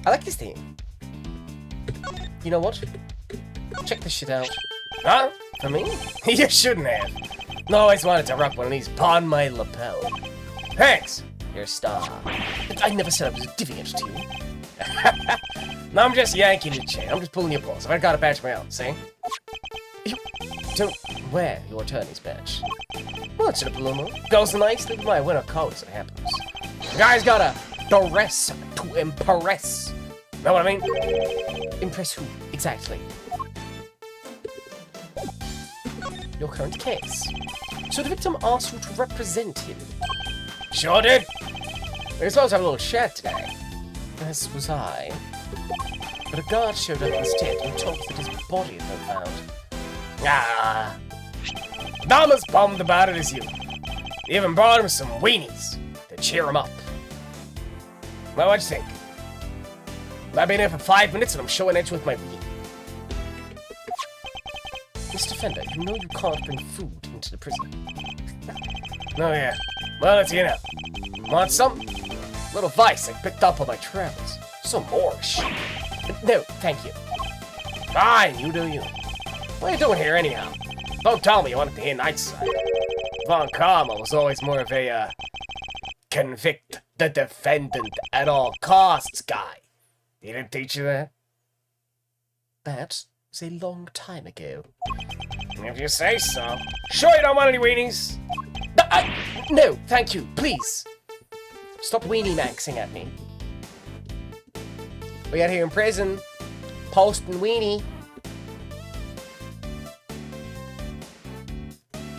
I like this theme. You know what? Check this shit out. Huh? For me? You shouldn't have. I always wanted to rock one of these upon my lapel. Thanks. You're a star. But I never said I was giving it to you. No, I'm just yanking your chain. I'm just pulling your balls. I got a badge of my own, see? You don't wear your attorney's badge. Well, it's a blue moon. Goes nicely with my winter coat as it happens. The guy's got a dress to impress. Know what I mean? Impress who? Exactly. Your current case. So the victim asked you to represent him. Sure did. We were supposed to have a little chat today. As was I. But a guard showed up instead and told us that his body had been found. Ah. I'm as bummed about it as you. Even brought him some weenies to cheer him up. Well, what'd you think? I've been here for 5 minutes and I'm showing edge with my weenie. Mr. Fender, you know you can't bring food into the prison. Oh, yeah. Well, it's you know. Want some? Little vice I picked up on my travels. So Moorish. No, thank you. Fine, you do you. What are you doing here, anyhow? Don't tell me you wanted to hear Knight's side. Von Karma was always more of a, convict the defendant at all costs guy. He didn't teach you that? That was a long time ago. If you say so. Sure you don't want any weenies? No, thank you, please. Stop weenie maxing at me. We got here in prison. Posting weenie.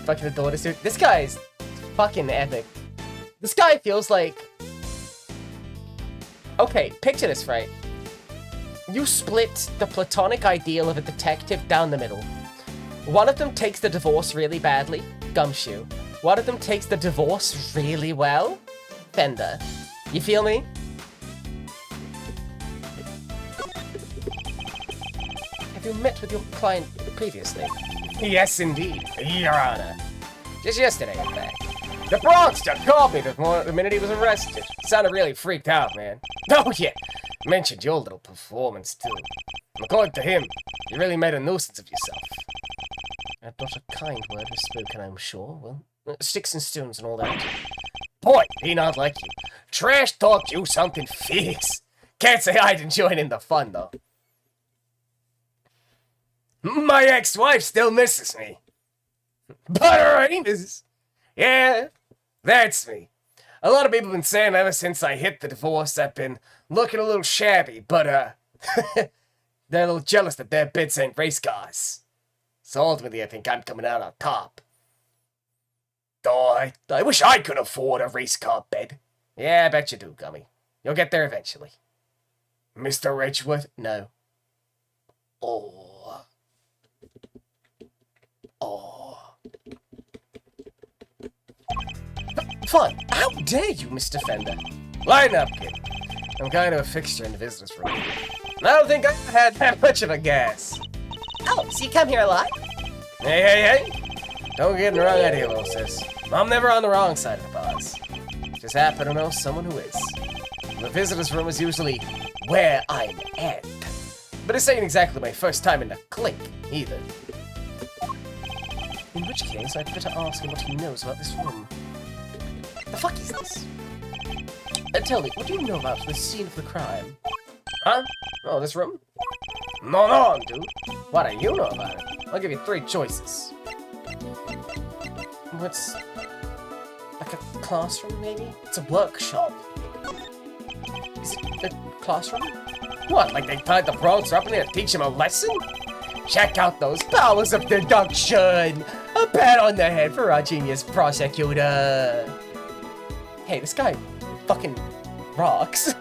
Fucking the daughter suit. This guy's fucking epic. This guy feels like... Okay, picture this, right? You split the platonic ideal of a detective down the middle. One of them takes the divorce really badly, Gumshoe. One of them takes the divorce really well, Fender. You feel me? Have you met with your client previously? Yes, indeed, Your Honor. Just yesterday, in fact. The Bronco called me the minute he was arrested. Sounded really freaked out, man. Oh, yeah. Mentioned your little performance, too. And according to him, you really made a nuisance of yourself. Not a kind word was spoken, I'm sure. Well, sticks and stones and all that. Boy, he not like you. Trash talked you something fierce. Can't say I didn't join in the fun, though. My ex-wife still misses me. But her name is... Yeah, that's me. A lot of people have been saying ever since I hit the divorce I've been looking a little shabby, but, they're a little jealous that their bids ain't race cars. So ultimately I think I'm coming out on top. Oh, I wish I could afford a race car bed. Yeah, I bet you do, Gummy. You'll get there eventually. Mr. Edgeworth? No. Oh. Fun. How dare you, Mr. Fender? Line up, kid. I'm kind of a fixture in the business room. I don't think I had that much of a gas. Oh, so you come here a lot? Hey. Don't get in the wrong idea, little sis. I'm never on the wrong side of the bars. Just happen to know someone who is. The visitor's room is usually where I'm at. But this ain't exactly my first time in the clique, either. In which case, I'd better ask him what he knows about this room. The fuck is this? Tell me, what do you know about the scene of the crime? Huh? Oh, this room? No, dude. What do you know about it? I'll give you 3 choices. What's... like a classroom, maybe? It's a workshop. Is it a classroom? What, like they tied the Bronco up in there to teach him a lesson? Check out those powers of deduction! A pat on the head for our genius prosecutor! Hey, this guy fucking rocks.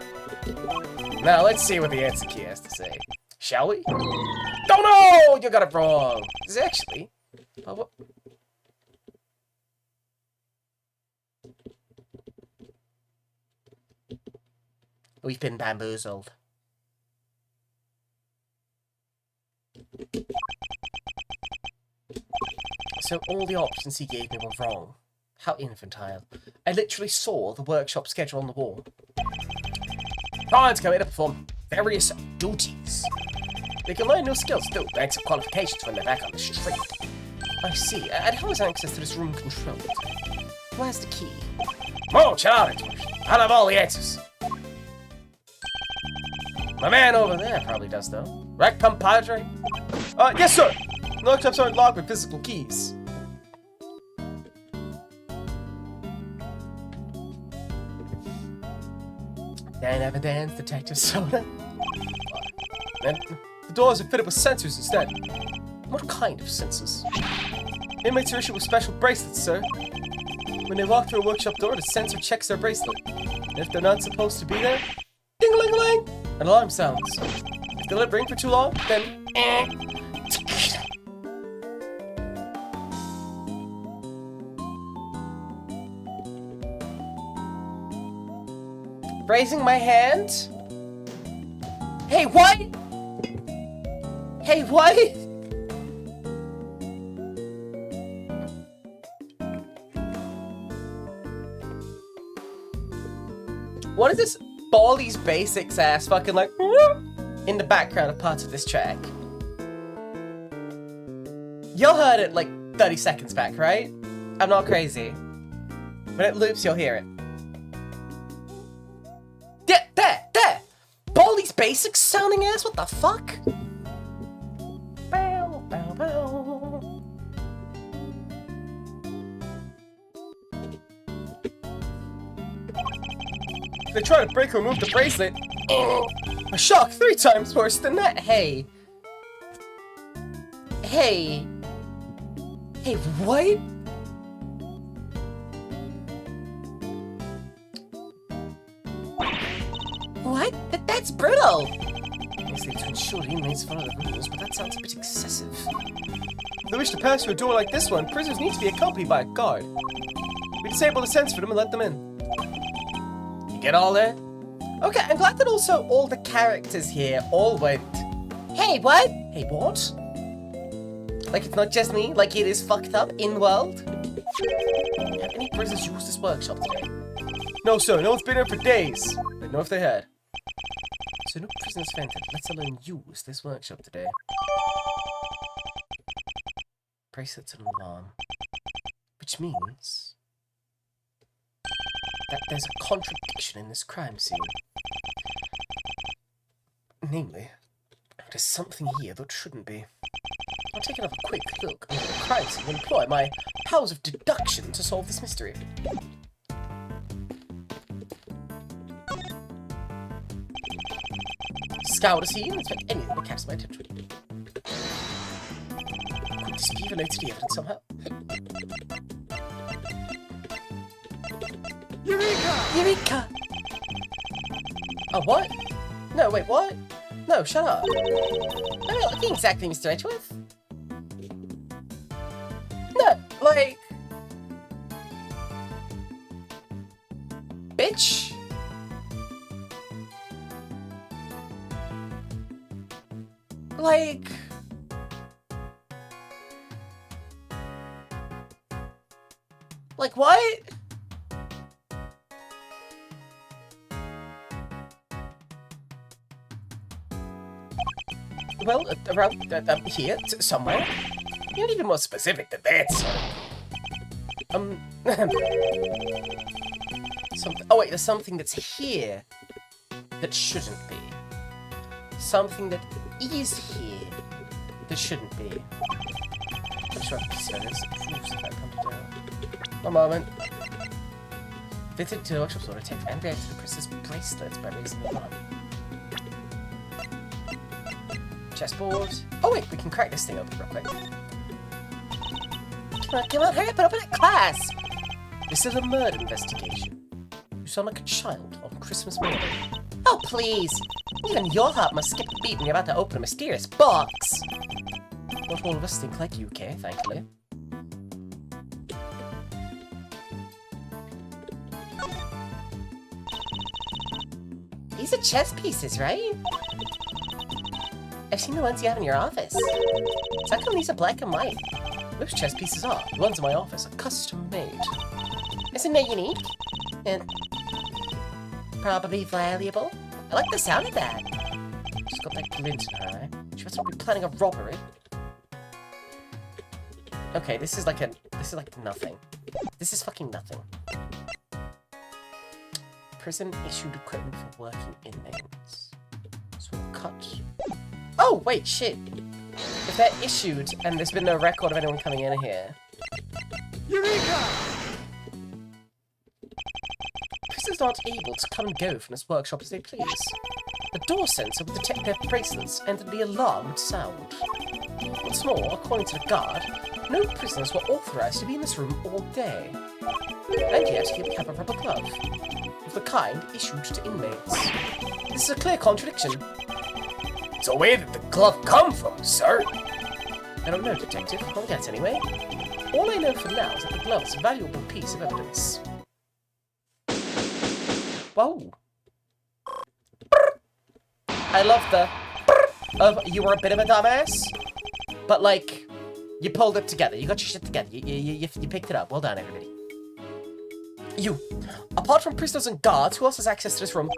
Now, let's see what the answer key has to say. Shall we? Oh no! You got it wrong! This is actually... We've been bamboozled. So all the options he gave me were wrong. How infantile. I literally saw the workshop schedule on the wall. Clients come in to perform various duties. They can learn new skills too, and some qualifications when they're back on the street. I see. And how is access to this room controlled? Who has the key? Oh, Charlie, I'll have all the answers. My man over there probably does, though. Right, compadre? Yes, sir. Workshops aren't locked with physical keys. Dan evidence, detective soda. And the doors are fitted with sensors instead. What kind of sensors? Inmates are issued with special bracelets, sir. When they walk through a workshop door, the sensor checks their bracelet. And if they're not supposed to be there, ding-a-ling-a-ling, an alarm sounds. If they let it ring for too long, then raising my hand? Hey, what? Hey, what? What is this Baldi's Basics ass fucking like in the background of parts of this track? Y'all heard it like 30 seconds back, right? I'm not crazy. When it loops, you'll hear it. There! Baldi's Basics sounding ass? What the fuck? Bow, bow, bow. If they try to break or remove the bracelet, a shock 3 times worse than that. Hey. Hey, what? What? That's brutal! Obviously to ensure the inmates follow the rules, but that sounds a bit excessive. If they wish to pass through a door like this one, prisoners need to be accompanied by a guard. We disable the sense for them and let them in. You get all that? Okay, I'm glad that also all the characters here all went, hey, what? Hey, what? Like it's not just me, like it is fucked up in-world. Have any prisoners used this workshop today? No, sir, no one's been here for days. I don't know if they had. So no prisoners vented, let alone use this workshop today. Bracelets and alarm. Which means that there's a contradiction in this crime scene. Namely, there's something here that shouldn't be. I'll take another quick look at the crime scene and employ my powers of deduction to solve this mystery. Scout a scene and inspect anything that catches my attention. Could this be related to the evidence somehow? Eureka! Oh, what? No, wait, what? No, shut up. I'm not looking exactly, Mr. Edgeworth. No, like... Bitch? Like... Like what? Well, around here, somewhere. You're even more specific than that, sir. Oh wait, there's something that's here that shouldn't be. Something that is here that shouldn't be. I'm sure I can this. One moment. Fitted to the workshop store to take and react to the princess bracelets by raising the alarm. Chessboard. Oh wait, we can crack this thing open real quick. Come on, hurry up and open that clasp! This is a murder investigation. You sound like a child on Christmas morning. Oh please! Even your heart must skip a beat when you're about to open a mysterious box! Not all of us think like you, Kay, thankfully. these are chess pieces, right? I've seen the ones you have in your office. So how come these are black and white? Those chess pieces are. The ones in my office are custom made. Isn't it unique? And probably valuable. I like the sound of that. She's got that glint in her eye. She must not be planning a robbery. Okay, this is like nothing. This is fucking nothing. Prison issued equipment for working inmates. So we'll cut. Oh, wait, shit. If they're issued and there's been no record of anyone coming in here. Eureka! Prisoners aren't able to come and go from this workshop as they please. The door sensor will detect their bracelets and the alarmed sound. What's more, according to the guard, no prisoners were authorized to be in this room all day. And yet, here we have a rubber glove, of the kind issued to inmates. This is a clear contradiction. So where did the glove come from, sir? I don't know, Detective. Not yet, anyway. All I know for now is that the glove is a valuable piece of evidence. Whoa. I love the of you were a bit of a dumbass, but like, you pulled it together. You got your shit together. You picked it up. Well done, everybody. You. Apart from prisoners and guards, who else has access to this room?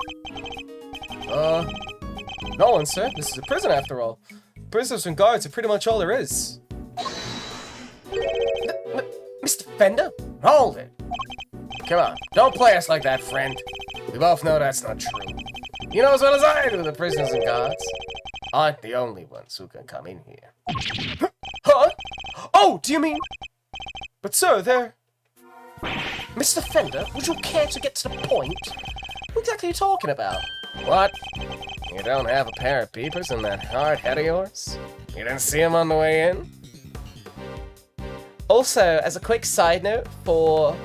No one, sir. This is a prison after all. Prisoners and guards are pretty much all there is. Mr. Fender? Hold it. Come on, don't play us like that, friend. We both know that's not true. You know as well as I do the prisoners and guards aren't the only ones who can come in here. Huh? Oh, do you mean... But sir, they're... Mr. Fender, would you care to get to the point? What exactly are you talking about? What? You don't have a pair of peepers in that hard head of yours? You didn't see him on the way in? Also, as a quick side note for...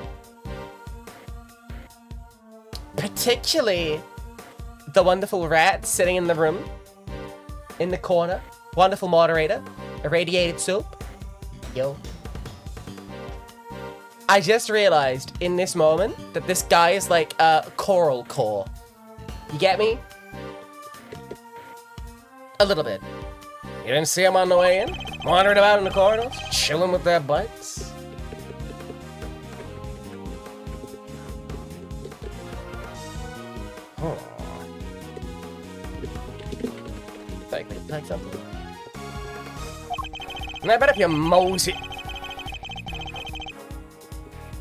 particularly the wonderful rat sitting in the room, in the corner, wonderful moderator, irradiated soap. Yo. I just realized in this moment that this guy is like a coral core. You get me? A little bit. You didn't see him on the way in? Wandering about in the corridors? Chilling with their bikes? Huh. Like something. And I bet if you mosey...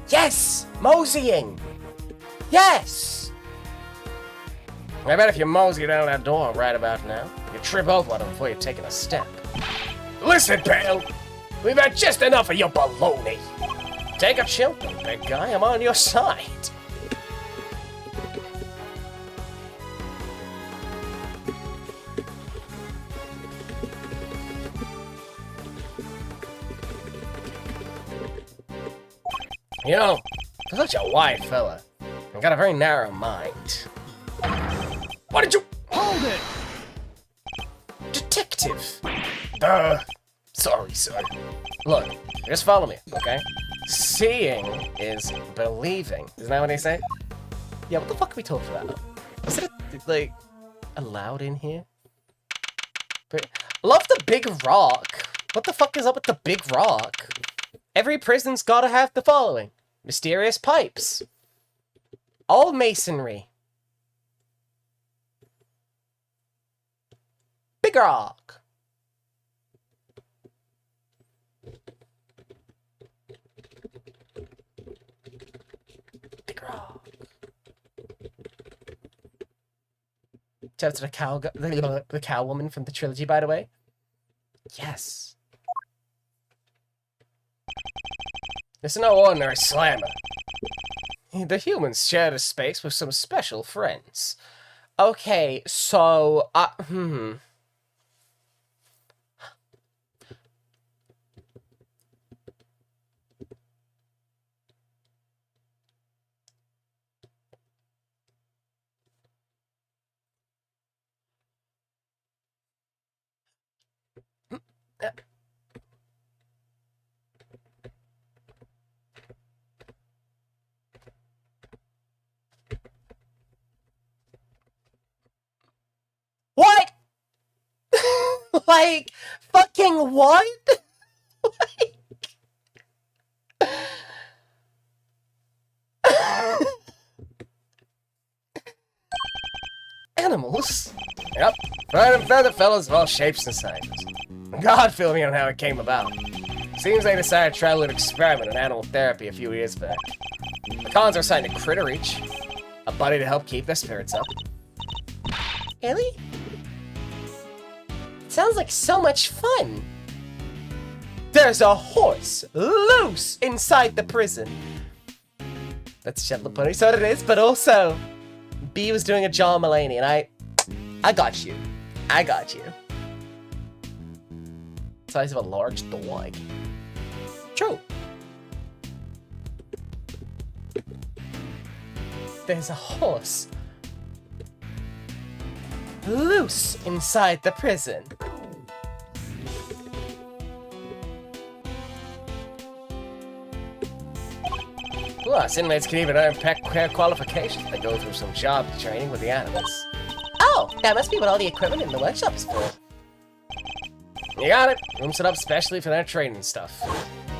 Yes! Moseying! Yes! I bet if you mosey down that door right about now, you trip over them before you're taking a step. Listen, pal! We've had just enough of your baloney. Take a chill pill, big guy. I'm on your side. You know, you're such a wide fella. You've got a very narrow mind. What did you... Hold it! Detective! Sorry, sir. Look, just follow me, okay? Seeing is believing. Isn't that what they say? Yeah, what the fuck are we talking about? Is it, like, allowed in here? But, love the big rock. What the fuck is up with the big rock? Every prison's gotta have the following. Mysterious pipes. All masonry. Big rock. Big rock. Shout out to the cow woman from the trilogy, by the way. Yes. It's no ordinary slammer. The humans shared a space with some special friends. Okay, so, Like, fucking what? Like... Animals? Yep. Fur and feather fellas of all shapes and sizes. God fill me on how it came about. Seems they decided to try a little experiment in animal therapy a few years back. The cons are assigned a critter each, a buddy to help keep their spirits up. Really? Sounds like so much fun. There's a horse loose inside the prison. That's Shetland Pony, so it is, but also B was doing a John Mulaney, and I got you. I got you. Size of a large dog. True. There's a horse loose inside the prison. Plus, inmates can even earn pet care qualifications that go through some job training with the animals. Oh, that must be what all the equipment in the workshop is for. You got it. Room set up specially for their training stuff.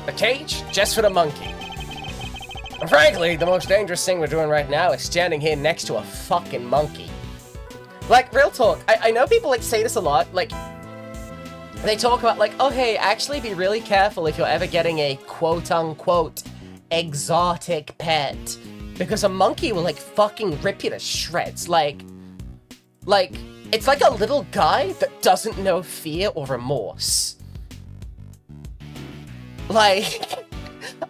A cage, just for the monkey. And frankly, the most dangerous thing we're doing right now is standing here next to a fucking monkey. Like, real talk, I know people, like, say this a lot, like, they talk about, like, oh, hey, actually be really careful if you're ever getting a quote-unquote exotic pet, because a monkey will, like, fucking rip you to shreds, like, it's like a little guy that doesn't know fear or remorse. Like,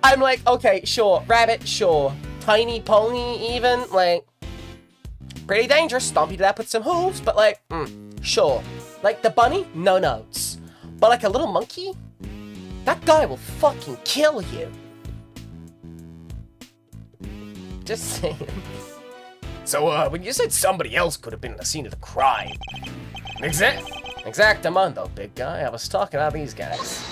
I'm like, okay, sure, rabbit, sure, tiny pony even, like, pretty dangerous, stomp you to death with some hooves, but like, sure. Like, the bunny, no notes. But like a little monkey? That guy will fucking kill you. Just saying. So, when you said somebody else could have been at the scene of the crime... Exactamundo, big guy. I was talking about these guys.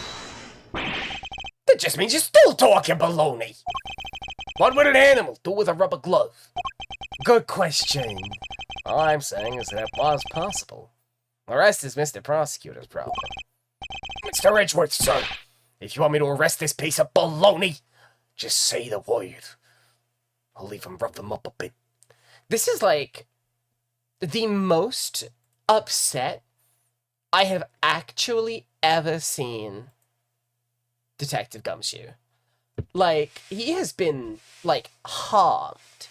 That just means you're still talking baloney. What would an animal do with a rubber glove? Good question. All I'm saying is that it was possible. The rest is Mr. Prosecutor's problem. Mr. Edgeworth, sir, if you want me to arrest this piece of baloney, just say the word. I'll leave him rough him up a bit. This is like the most upset I have actually ever seen Detective Gumshoe. Like, he has been, like, harmed.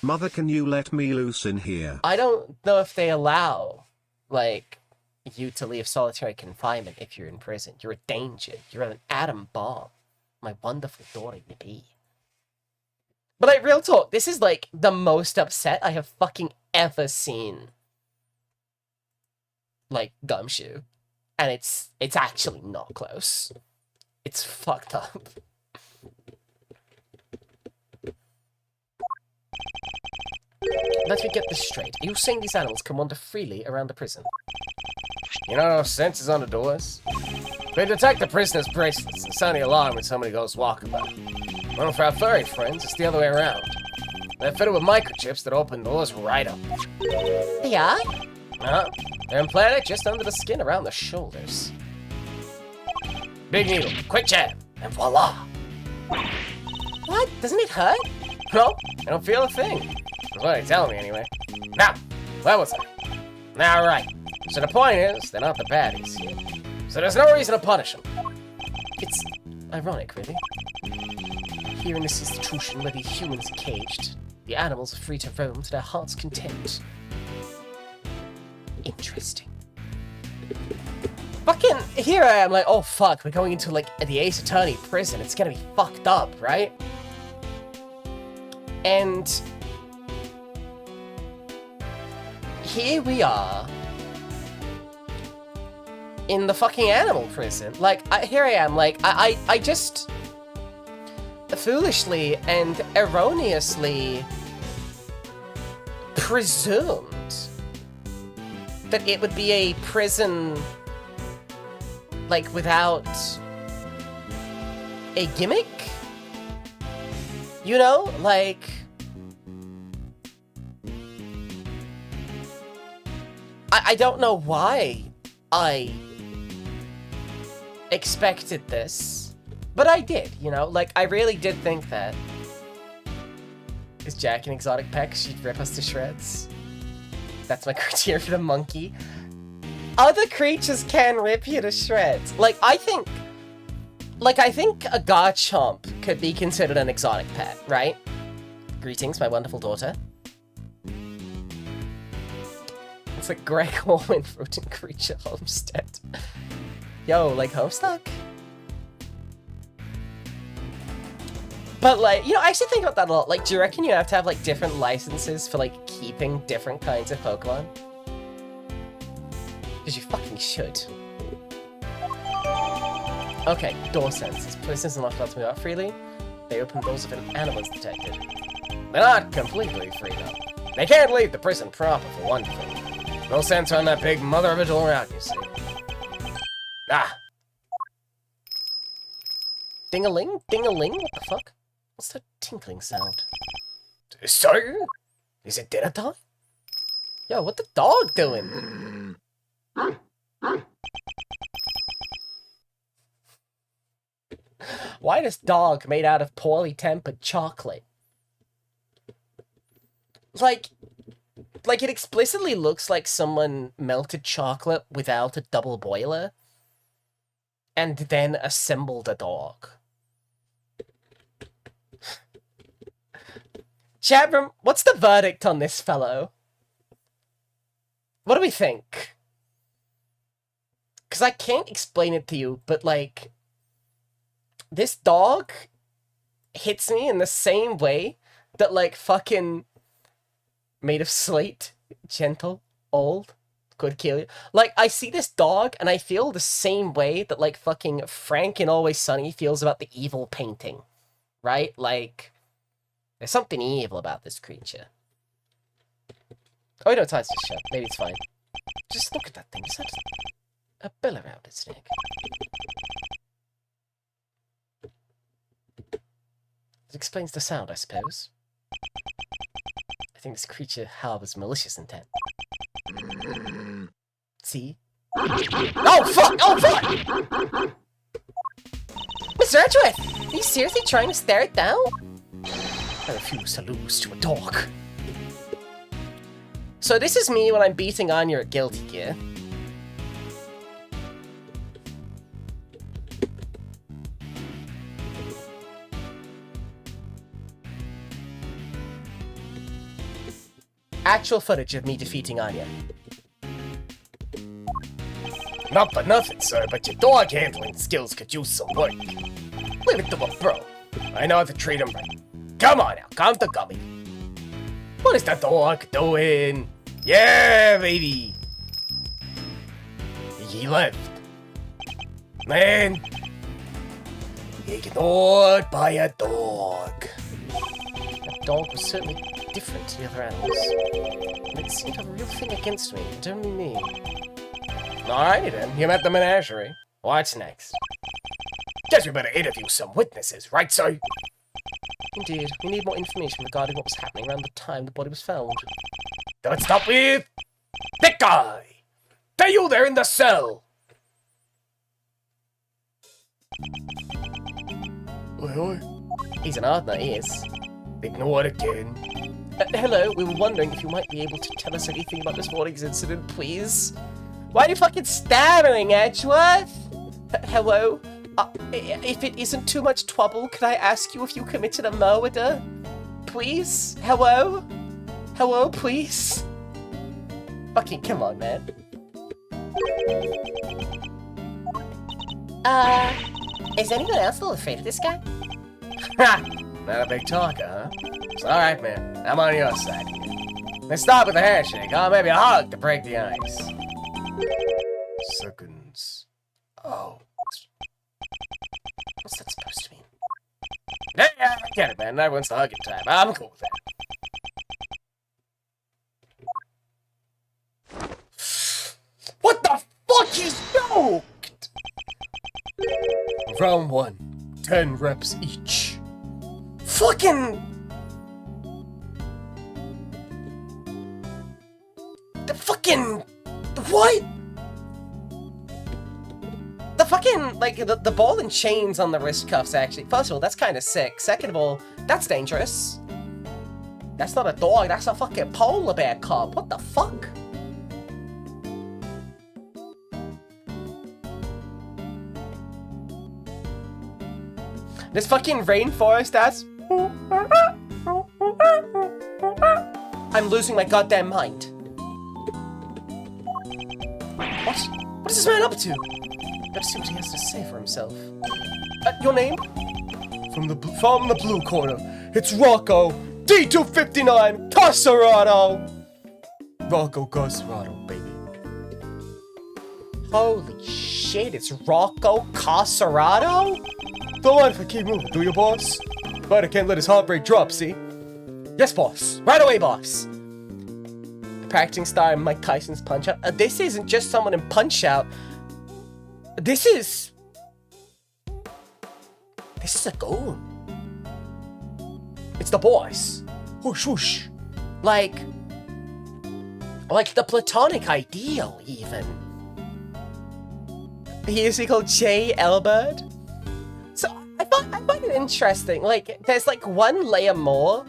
Mother, can you let me loose in here? I don't know if they allow, like, you to leave solitary confinement if you're in prison. You're a danger. You're an atom bomb. My wonderful daughter you be. But, like, real talk, this is, like, the most upset I have fucking ever seen, like, Gumshoe. And it's actually not close. It's fucked up. Let me get this straight. Are you saying these animals can wander freely around the prison? You know those sensors on the doors? They detect the prisoner's bracelets and sound the alarm when somebody goes walking by. Well, for our furry friends, it's the other way around. They're fitted with microchips that open doors right up. They are? They're implanted just under the skin around the shoulders. Big needle, quick jab, and voila! What? Doesn't it hurt? No, I don't feel a thing. That's what they tell me anyway. Now, where was I? Now, right. So the point is, they're not the baddies. So there's no reason to punish them. It's ironic, really. Here in this institution where the humans are caged, the animals are free to roam to their heart's content. Interesting. Fucking, here I am like, oh fuck, we're going into like the Ace Attorney prison. It's gonna be fucked up, right? And here we are in the fucking animal prison. Like, here I am, like, I just foolishly and erroneously presumed that it would be a prison, like, without a gimmick? You know? Like, I don't know why I expected this, but I did, you know? Like, I really did think that. Is Jack an exotic pet? She'd rip us to shreds. That's my criteria for the monkey. Other creatures can rip you to shreds. Like, I think a Garchomp could be considered an exotic pet, right? Greetings, my wonderful daughter. It's like Greg Orwin rodent creature homestead. Yo, like Homestuck? But like, you know, I actually think about that a lot. Like, do you reckon you have to have like different licenses for like keeping different kinds of Pokemon? Because you fucking should. Okay, door senses. Places are not allowed to move out freely. They open doors if an animal is detected. They're not completely free though. They can't leave the prison proper for one thing. No sense on that big mother of a jewel around, you see. Ah. Ding-a-ling? Ding-a-ling? What the fuck? What's that tinkling sound? Sir? Is it dinner time? Yo, what the dog doing? Why this dog made out of poorly tempered chocolate? Like it explicitly looks like someone melted chocolate without a double boiler and then assembled a dog. Chatroom, what's the verdict on this fellow? What do we think? Because I can't explain it to you, but like, this dog hits me in the same way that like fucking made of slate, gentle, old, could kill you. Like, I see this dog and I feel the same way that like fucking Frank in Always Sunny feels about the evil painting, right? Like, there's something evil about this creature. Oh, no, it's eyes just shut. Maybe it's fine. Just look at that thing. Is that a bill around its neck? It explains the sound, I suppose. I think this creature harbors malicious intent. See? Oh, fuck! Oh, fuck! Mr. Edgeworth! Are you seriously trying to stare it down? I refuse to lose to a dog. So this is me when I'm beating Anya at Guilty Gear. Actual footage of me defeating Anya. Not for nothing, sir, but your dog handling skills could use some work. Leave it to a pro. I know how to treat him right. Come on now, count the gummy. What is the dog doing? Yeah, baby. He left. Man. Ignored by a dog. That dog was certainly different to the other animals. And it seemed to have a real thing against me, and only me. Alrighty then, you met the menagerie. What's next? Guess we better interview some witnesses, right, sir? Indeed, we need more information regarding what was happening around the time the body was found. Let's start with that guy. Are you there in the cell? Oi. He's an Ardner, he is. Ignore it again. Hello, we were wondering if you might be able to tell us anything about this morning's incident, please. Why are you fucking stammering, Edgeworth? Hello? If it isn't too much trouble, could I ask you if you committed a murder? Please? Hello? Hello, please? Fucking come on, man. Is anyone else a little afraid of this guy? Ha! Not a big talker, huh? It's alright, man. I'm on your side. Let's start with a handshake, or maybe a hug to break the ice. Seconds. Oh. What's that supposed to mean? Yeah, I get it, man. Everyone's the hugging time. I'm cool with that. What the fuck is stoked? Round 1. 10 reps each. Fucking... The fucking... What? fucking, like, the ball and chains on the wrist cuffs, actually. First of all, that's kind of sick. Second of all, that's dangerous. That's not a dog, that's a fucking polar bear cub. What the fuck? This fucking rainforest ass. I'm losing my goddamn mind. What? What is this man up to? Let's see what he has to say for himself. Your name? From the blue corner, it's Rocco, D259, Casarado! Rocco Casarado, baby. Holy shit, it's Rocco Casarado? Don't mind if I keep moving, do you, boss? But I can't let his heart rate drop, see? Yes, boss. Right away, boss. Practicing star in Mike Tyson's Punch-Out. This isn't just someone in Punch-Out. This is a goon. It's the boss. Whoosh, whoosh. Like the platonic ideal, even. Is he called J. Elbert? So I find it interesting. Like, there's like one layer more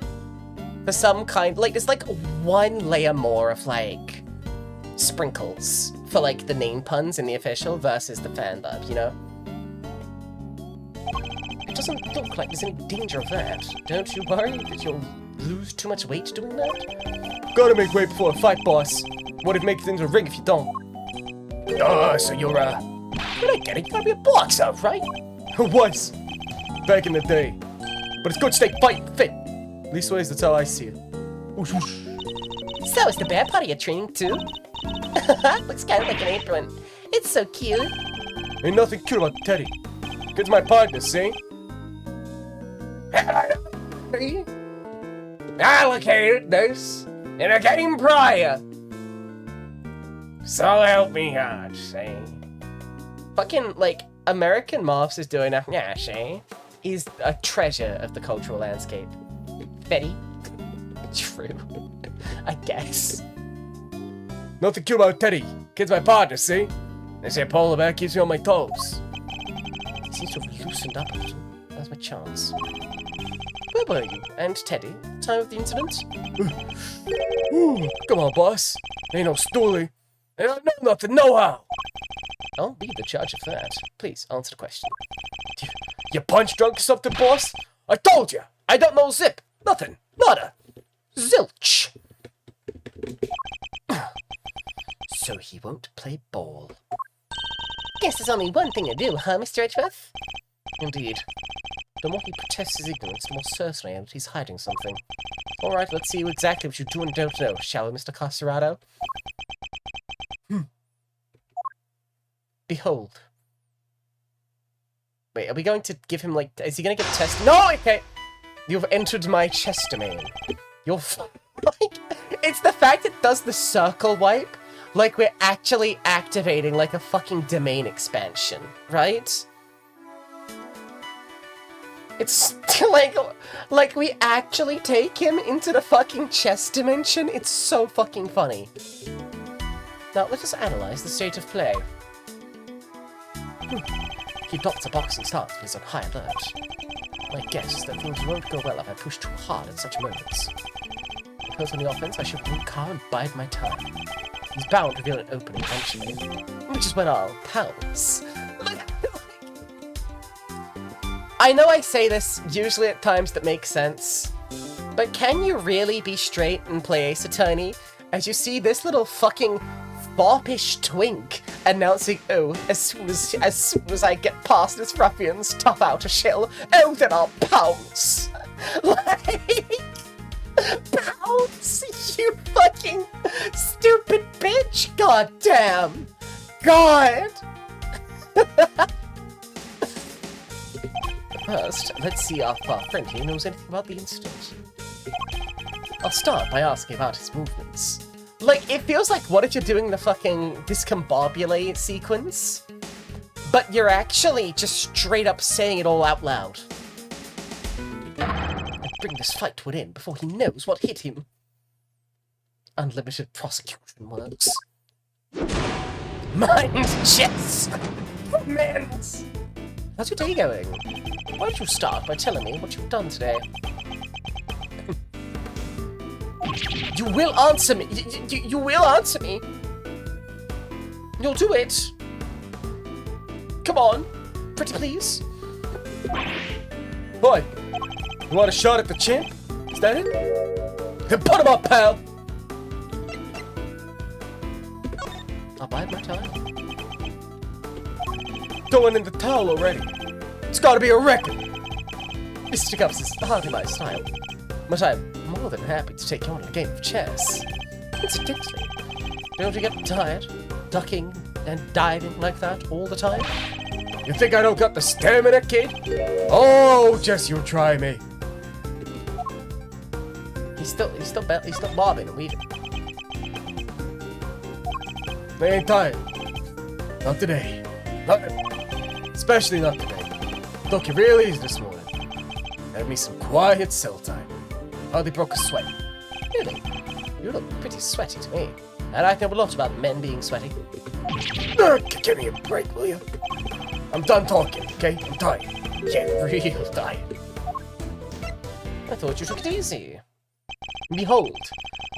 for some kind. Like, there's like one layer more of like sprinkles for like the name puns in the official versus the fan dub, you know? It doesn't look like there's any danger of that. Don't you worry that you'll lose too much weight doing that? Gotta make weight before a fight, boss. What if make things a ring if you don't? So you're not getting to be a boxer, right? Was. Back in the day. But it's good to stay fighting fit. Leastways, that's how I see it. Whoosh, whoosh. So is the bear part of your training too? Looks kind of like an apron. It's so cute. Ain't nothing cute about Teddy. Kid's my partner, see? Allocated this in a game prior. So help me God, see? Fucking, like, American Moths is doing a see? Is a treasure of the cultural landscape. Betty. True. I guess. Nothing cute about Teddy. Kid's my partner, see? They say polar bear keeps me on my toes. Seems to have loosened up a little. That's my chance. Where were you and Teddy? Time of the incident? Ooh, come on, boss. Ain't no stoolie. And I know nothing, no how. I'll be the judge of that. Please, answer the question. You punch drunk or something, boss? I told you. I don't know zip. Nothing. Nada. Zilch. So he won't play ball. Guess there's only one thing to do, huh, Mr. Edgeworth? Indeed. The more he protests his ignorance, the more certain I am that he's hiding something. Alright, let's see exactly what you do and don't know, shall we, Mr. Casarado? Behold. Wait, are we going to give him, like, is he going to get tested? No, okay! You've entered my chest domain. You're like, it's the fact it does the circle wipe, like we're actually activating, like, a fucking domain expansion, right? It's like we actually take him into the fucking chess dimension. It's so fucking funny. Now, let us analyze the state of play. He dots a boxing stance, but he's on high alert. My guess is that things won't go well if I push too hard at such moments. Because on the offense, I should be calm and bide my time. He's bound to reveal an opening eventually, which is when I'll pounce. I know I say this usually at times that make sense, but can you really be straight and play Ace Attorney as you see this little fucking foppish twink announcing, oh, as soon as I get past this ruffian's tough outer shell, oh, then I'll pounce. Like, pounce, you fucking stupid bitch, goddamn. God. First, let's see if our friend here knows anything about the incident. I'll start by asking about his movements. Like, it feels like what if you're doing the fucking discombobulate sequence, but you're actually just straight up saying it all out loud. And bring this fight to an end before he knows what hit him. Unlimited prosecution works. Mind chess! Man! How's your day going? Why don't you start by telling me what you've done today? You will answer me! You will answer me! You'll do it! Come on! Pretty please! Boy, you want a shot at the chimp? Is that it? Then put him up, pal! I'll bide my time. Throwing in the towel already. It's gotta be a record! Fisticuffs is hardly my style, but I'm more than happy to take you on a game of chess. Incidentally, don't you get tired ducking and diving like that all the time? You think I don't got the stamina, kid? Oh, just you try me. He's still bobbing and weaving. They ain't tired. Not today. Especially not today. Took it real easy this morning. Had me some quiet cell time. Hardly broke a sweat. Really? You look pretty sweaty to me. And I know a lot about men being sweaty. Give me a break, will you? I'm done talking, okay? I'm tired. Yeah, real tired. I thought you took it easy. Behold,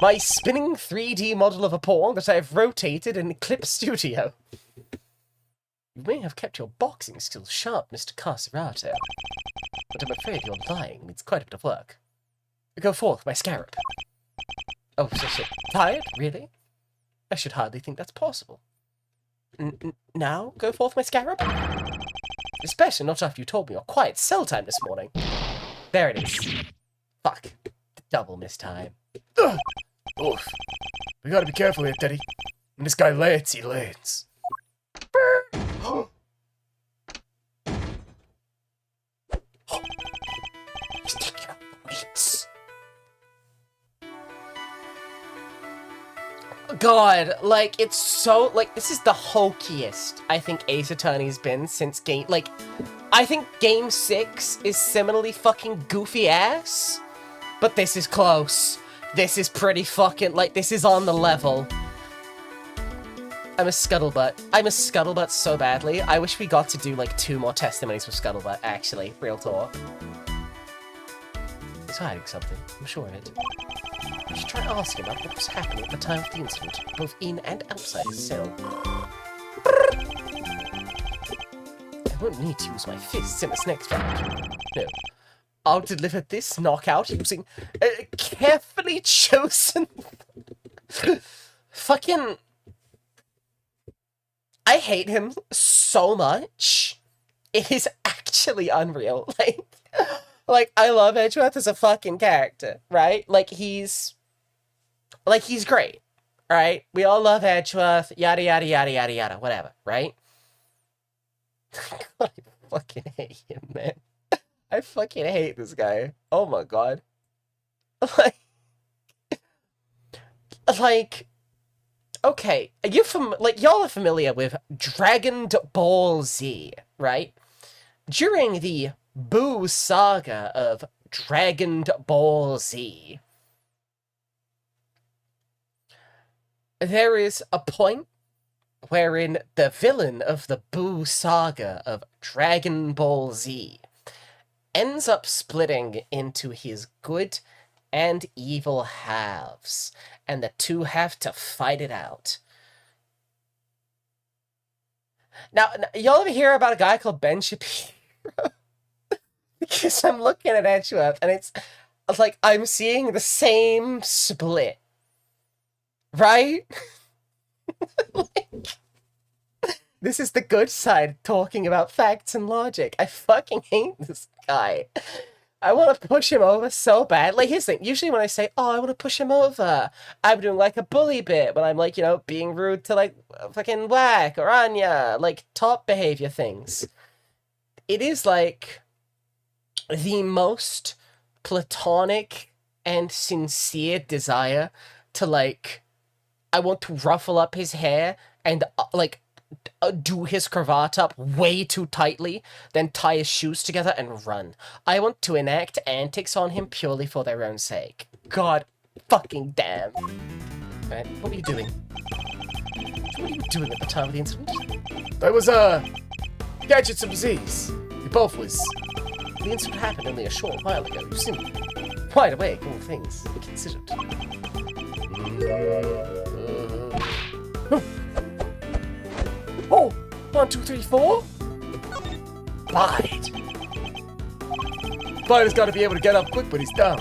my spinning 3D model of a pawn that I have rotated in Clip Studio. You may have kept your boxing skills sharp, Mr. Carcerato, but I'm afraid your lying needs quite a bit of work. Go forth, my scarab. Oh, so tired? Really? I should hardly think that's possible. Now, go forth, my scarab? Especially not after you told me your quiet cell time this morning. There it is. Fuck. Double miss time. Oof. We gotta be careful here, Teddy. When this guy lands, he lands. He's taking up weights. God, like, it's so, like, this is the hokiest I think Ace Attorney's been since game, like, I think Game 6 is similarly fucking goofy ass, but this is close. This is pretty fucking, like, this is on the level. I'm a Scuttlebutt. I'm a Scuttlebutt so badly. I wish we got to do, like, 2 more testimonies with Scuttlebutt, actually. Real talk. He's hiding something. I'm sure of it. I should try asking about what was happening at the time of the incident, both in and outside his cell. I won't need to use my fists in this next round. No. I'll deliver this knockout using a carefully chosen... Fucking... I hate him so much. It is actually unreal. Like, I love Edgeworth as a fucking character, right? Like, he's great, right? We all love Edgeworth, yada, yada, yada, yada, yada, whatever, right? God, I fucking hate him, man. I fucking hate this guy. Oh my god. Like, okay, y'all are familiar with Dragon Ball Z, right? During the Boo saga of Dragon Ball Z, there is a point wherein the villain of the Boo saga of Dragon Ball Z ends up splitting into his good and evil halves, and the two have to fight it out. Now, y'all ever hear about a guy called Ben Shapiro? Because I'm looking at Edgeworth, and it's like I'm seeing the same split. Right? Like, this is the good side talking about facts and logic. I fucking hate this guy. I want to push him over so bad. Like, here's the thing. Usually when I say, oh, I want to push him over, I'm doing, like, a bully bit when I'm, like, you know, being rude to, like, fucking Whack or Anya. Like, top behavior things. It is, like, the most platonic and sincere desire to, like, I want to ruffle up his hair and, do his cravat up way too tightly, then tie his shoes together and run. I want to enact antics on him purely for their own sake. God fucking damn. Right, what were you doing? What were you doing at the time of the incident? I was, catching some Z's. You both was. The incident happened only a short while ago. You seem wide awake, all things considered. Oh! 1, 2, 3, 4? Bide. Spider's gotta be able to get up quick, but he's down.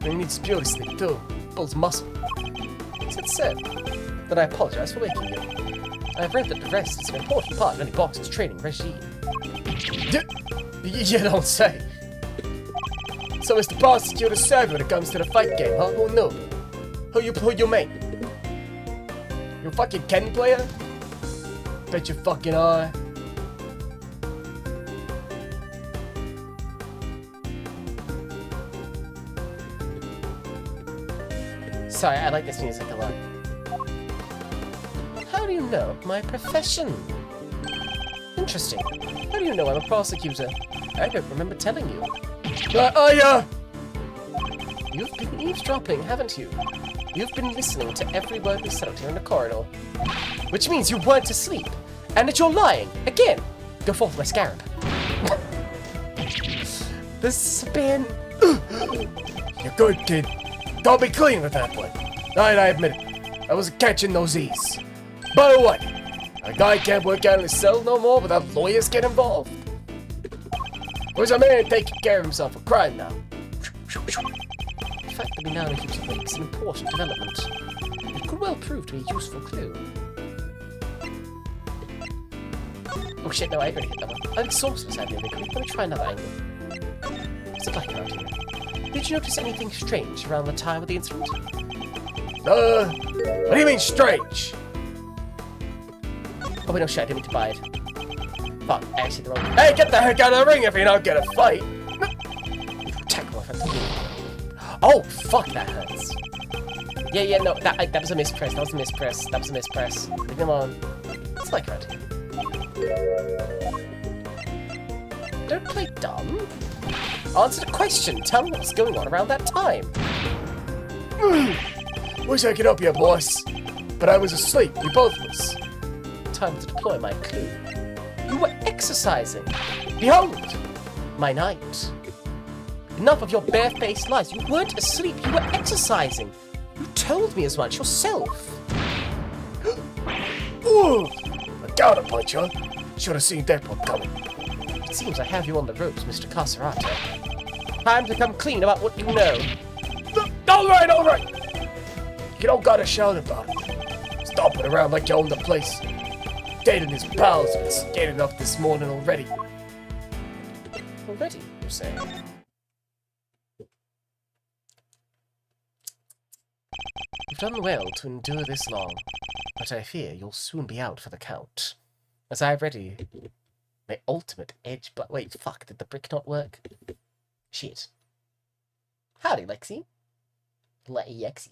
And he needs to be able to sleep too. Builds muscle. That's so. Then I apologize for waking you. I've read that the rest is an important part of any boxer's training regime. You don't say. So it's the boss that you're the server when it comes to the fight game, huh? Oh no. Who you mate? You a fucking Ken player? Bet you fucking are. Sorry, I like this music a lot. How do you know my profession? Interesting. How do you know I'm a prosecutor? I don't remember telling you. You've been eavesdropping, haven't you? You've been listening to every word we said out here in the corridor. Which means you weren't asleep, and that you're lying, again! Go forth, my scarab. This has been... You're good, kid. Don't be clean with that one. Alright, I admit it. I wasn't catching those E's. But what? A guy can't work out in his cell no more without lawyers get involved? Where's a man taking care of himself for crime now? The fact that we now know he's awake is an important development. It could well prove to be a useful clue. Oh shit, no, I already hit that one. I'm exhausted, sadly. Let me try another angle. What's it like around here? Did you notice anything strange around the time of the incident? What do you mean strange? Oh wait, no shit, I didn't mean to bide. Fuck, I actually the wrong... Hey, get the heck out of the ring if you're not gonna fight! Attack my friend. Oh, fuck, that hurts. Yeah, no, that was a mispress, that was a mispress. Leave me alone. It's like that. Don't play dumb. Answer the question. Tell me what's going on around that time. Wish I could help you, boss. But I was asleep. We both was. Time to deploy my clue. You were exercising. Behold, my knight. Enough of your barefaced lies. You weren't asleep. You were exercising. You told me as much yourself. Ooh! A counterpunch, huh? Should have seen that one coming. It seems I have you on the ropes, Mr. Carcerato. Time to come clean about what you know. Alright! You don't gotta shout about it. Stomping around like you own the place. Dad and his pals have been scared enough this morning already. Already, you say? You've done well to endure this long, but I fear you'll soon be out for the count. As I have ready my ultimate edge, but wait, fuck, did the brick not work? Shit. Howdy, Lexi. Lexi.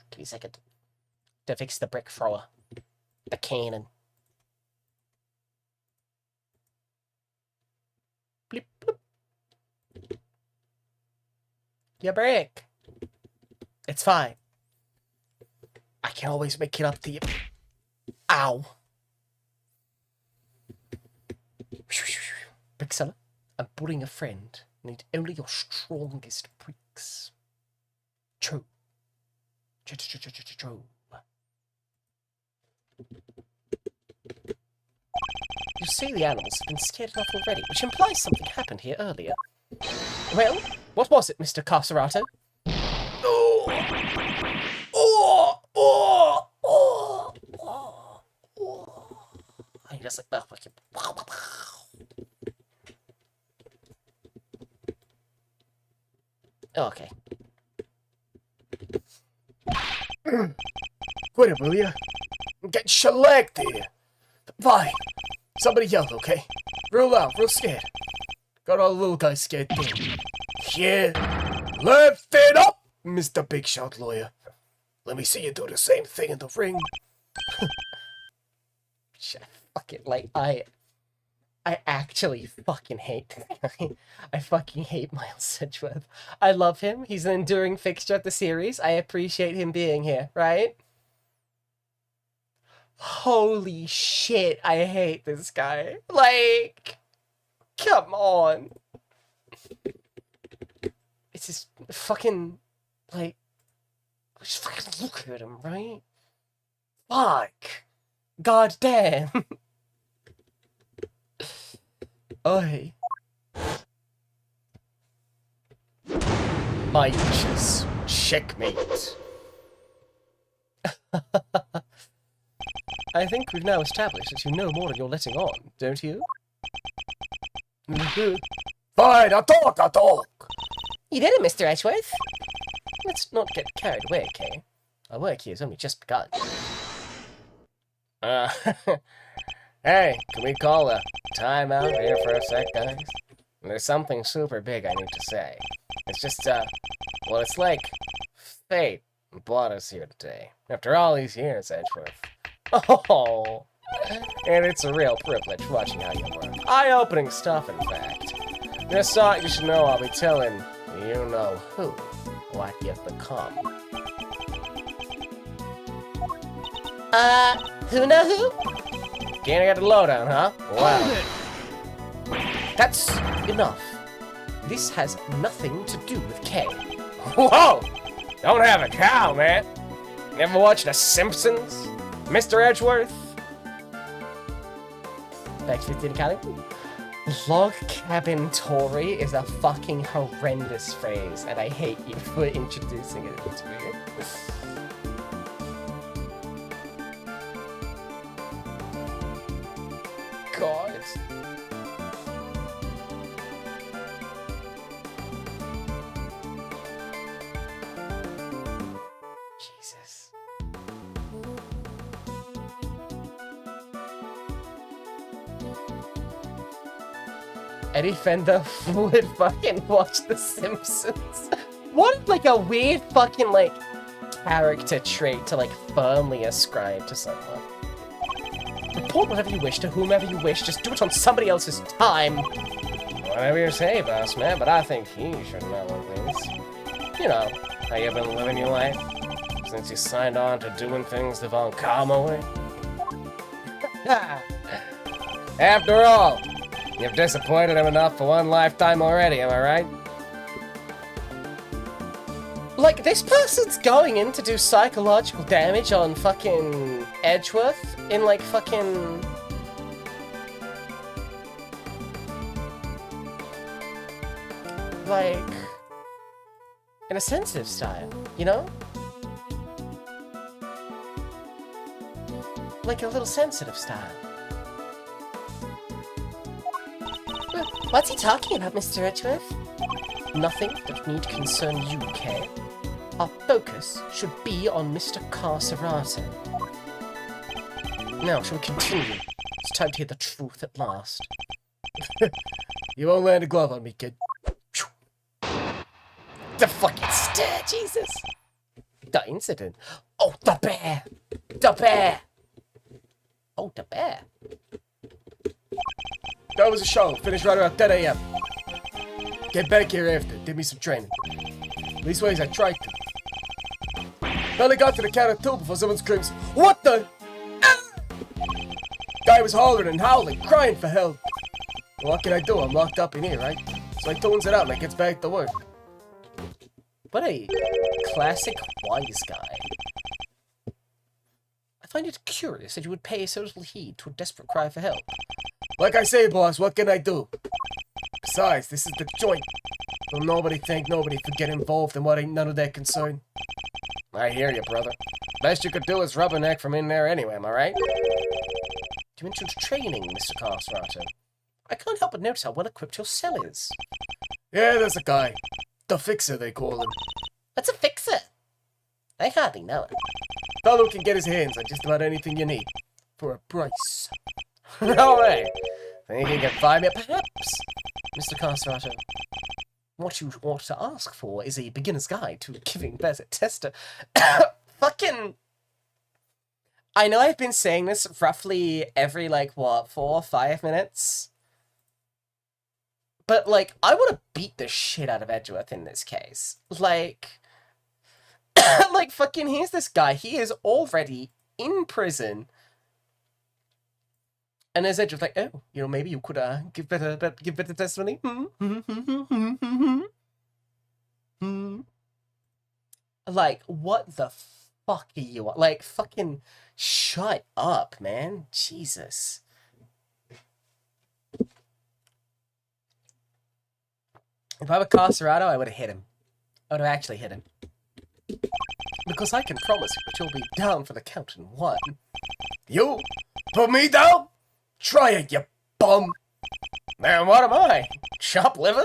Give me a second to fix the brick thrower. The cannon. Blip, blip. Your brick. It's fine. I can always make it up to you. Ow. Brickseller, I'm putting a friend. I need only your strongest bricks. True. True. You say the animals have been scared enough already, which implies something happened here earlier. Well, what was it, Mr. Carcerato? I just like that fucking. Okay. Quit it, will ya? I'm getting shellacked here. Fine. Somebody yelled, okay? Real loud, real scared. Got all the little guys scared too. Yeah. Lift it up, Mr. Big Shot Lawyer. Let me see you do the same thing in the ring. Fuck it, like, I actually fucking hate I fucking hate Miles Sedgeworth. I love him. He's an enduring fixture of the series. I appreciate him being here, right? Holy shit, I hate this guy. Like, come on. It's just fucking, like, just fucking look at him, right? Fuck. God damn. Oi. My wishes. Checkmate. I think we've now established that you know more than you're letting on, don't you? Fine, I'll talk. You did it, Mr. Edgeworth. Let's not get carried away, Kay. Our work here has only just begun. Hey, can we call a timeout here for a sec, guys? There's something super big I need to say. It's just, well, it's like fate brought us here today. After all these years, Edgeworth. Oh, And it's a real privilege watching how you work. Eye-opening stuff, in fact. Just thought you should know I'll be telling you know who what you've become. who know who? Can't get the lowdown, huh? Wow. That's enough. This has nothing to do with Kay. Whoa! Don't have a cow, man. Never watched The Simpsons? Mr. Edgeworth? Back to 15 accounting. Log cabin Tory is a fucking horrendous phrase, and I hate you for introducing it to me. God. Jesus. Eddie Fender would fucking watch The Simpsons. What, like, a weird fucking, like, character trait to, like, firmly ascribe to someone. Report whatever you wish to whomever you wish, just do it on somebody else's time. Whatever you say, boss man, but I think he should know things. You know, how you've been living your life since you signed on to doing things the Von Karma way. After all, you've disappointed him enough for one lifetime already, am I right? Like, this person's going in to do psychological damage on fucking Edgeworth in, like, fucking... like... in a sensitive style, you know? Like a little sensitive style. What's he talking about, Mr. Edgeworth? Nothing that need concern you, Kay. Our focus should be on Mr. Carcerato. Now, shall we continue? It's time to hear the truth at last. You won't land a glove on me, kid. The fucking stare, Jesus! The incident. Oh, the bear! The bear! Oh, the bear. That was a show. Finished right around 10 a.m. Get back here after. Did me some training. These ways I tried to. Only got to the count of 2 before someone screams, "What the?" Guy was hollering and howling, crying for help. What can I do? I'm locked up in here, right? So I tunes it out and I gets back to work. What a classic wise guy. I find it curious that you would pay so little heed to a desperate cry for help. Like I say, boss, what can I do? Besides, this is the joint. Don't nobody thank nobody for getting involved in what ain't none of their concern. I hear you, brother. Best you could do is rubberneck from in there anyway, am I right? You mentioned training, Mr. Carcerato. I can't help but notice how well-equipped your cell is. Yeah, there's a guy. The Fixer, they call him. What's a fixer? I hardly know it. Fellow can get his hands on just about anything you need. For a price. No way. Think you can find me? Perhaps, Mr. Carcerato. What you ought to ask for is a beginner's guide to giving better tester. Fucking... I know I've been saying this roughly every, like, what, 4 or 5 minutes? But, like, I want to beat the shit out of Edgeworth in this case. Like... like, fucking, here's this guy. He is already in prison And as Edge was like, oh, maybe you could give better testimony. Like, what the fuck are you? Like, fucking shut up, man. Jesus. If I were Carsarado, I would have hit him. I would have actually hit him. Because I can promise you that you'll be down for the count in one. You? Put me down? Try it, you bum. Man, what am I? Chop liver?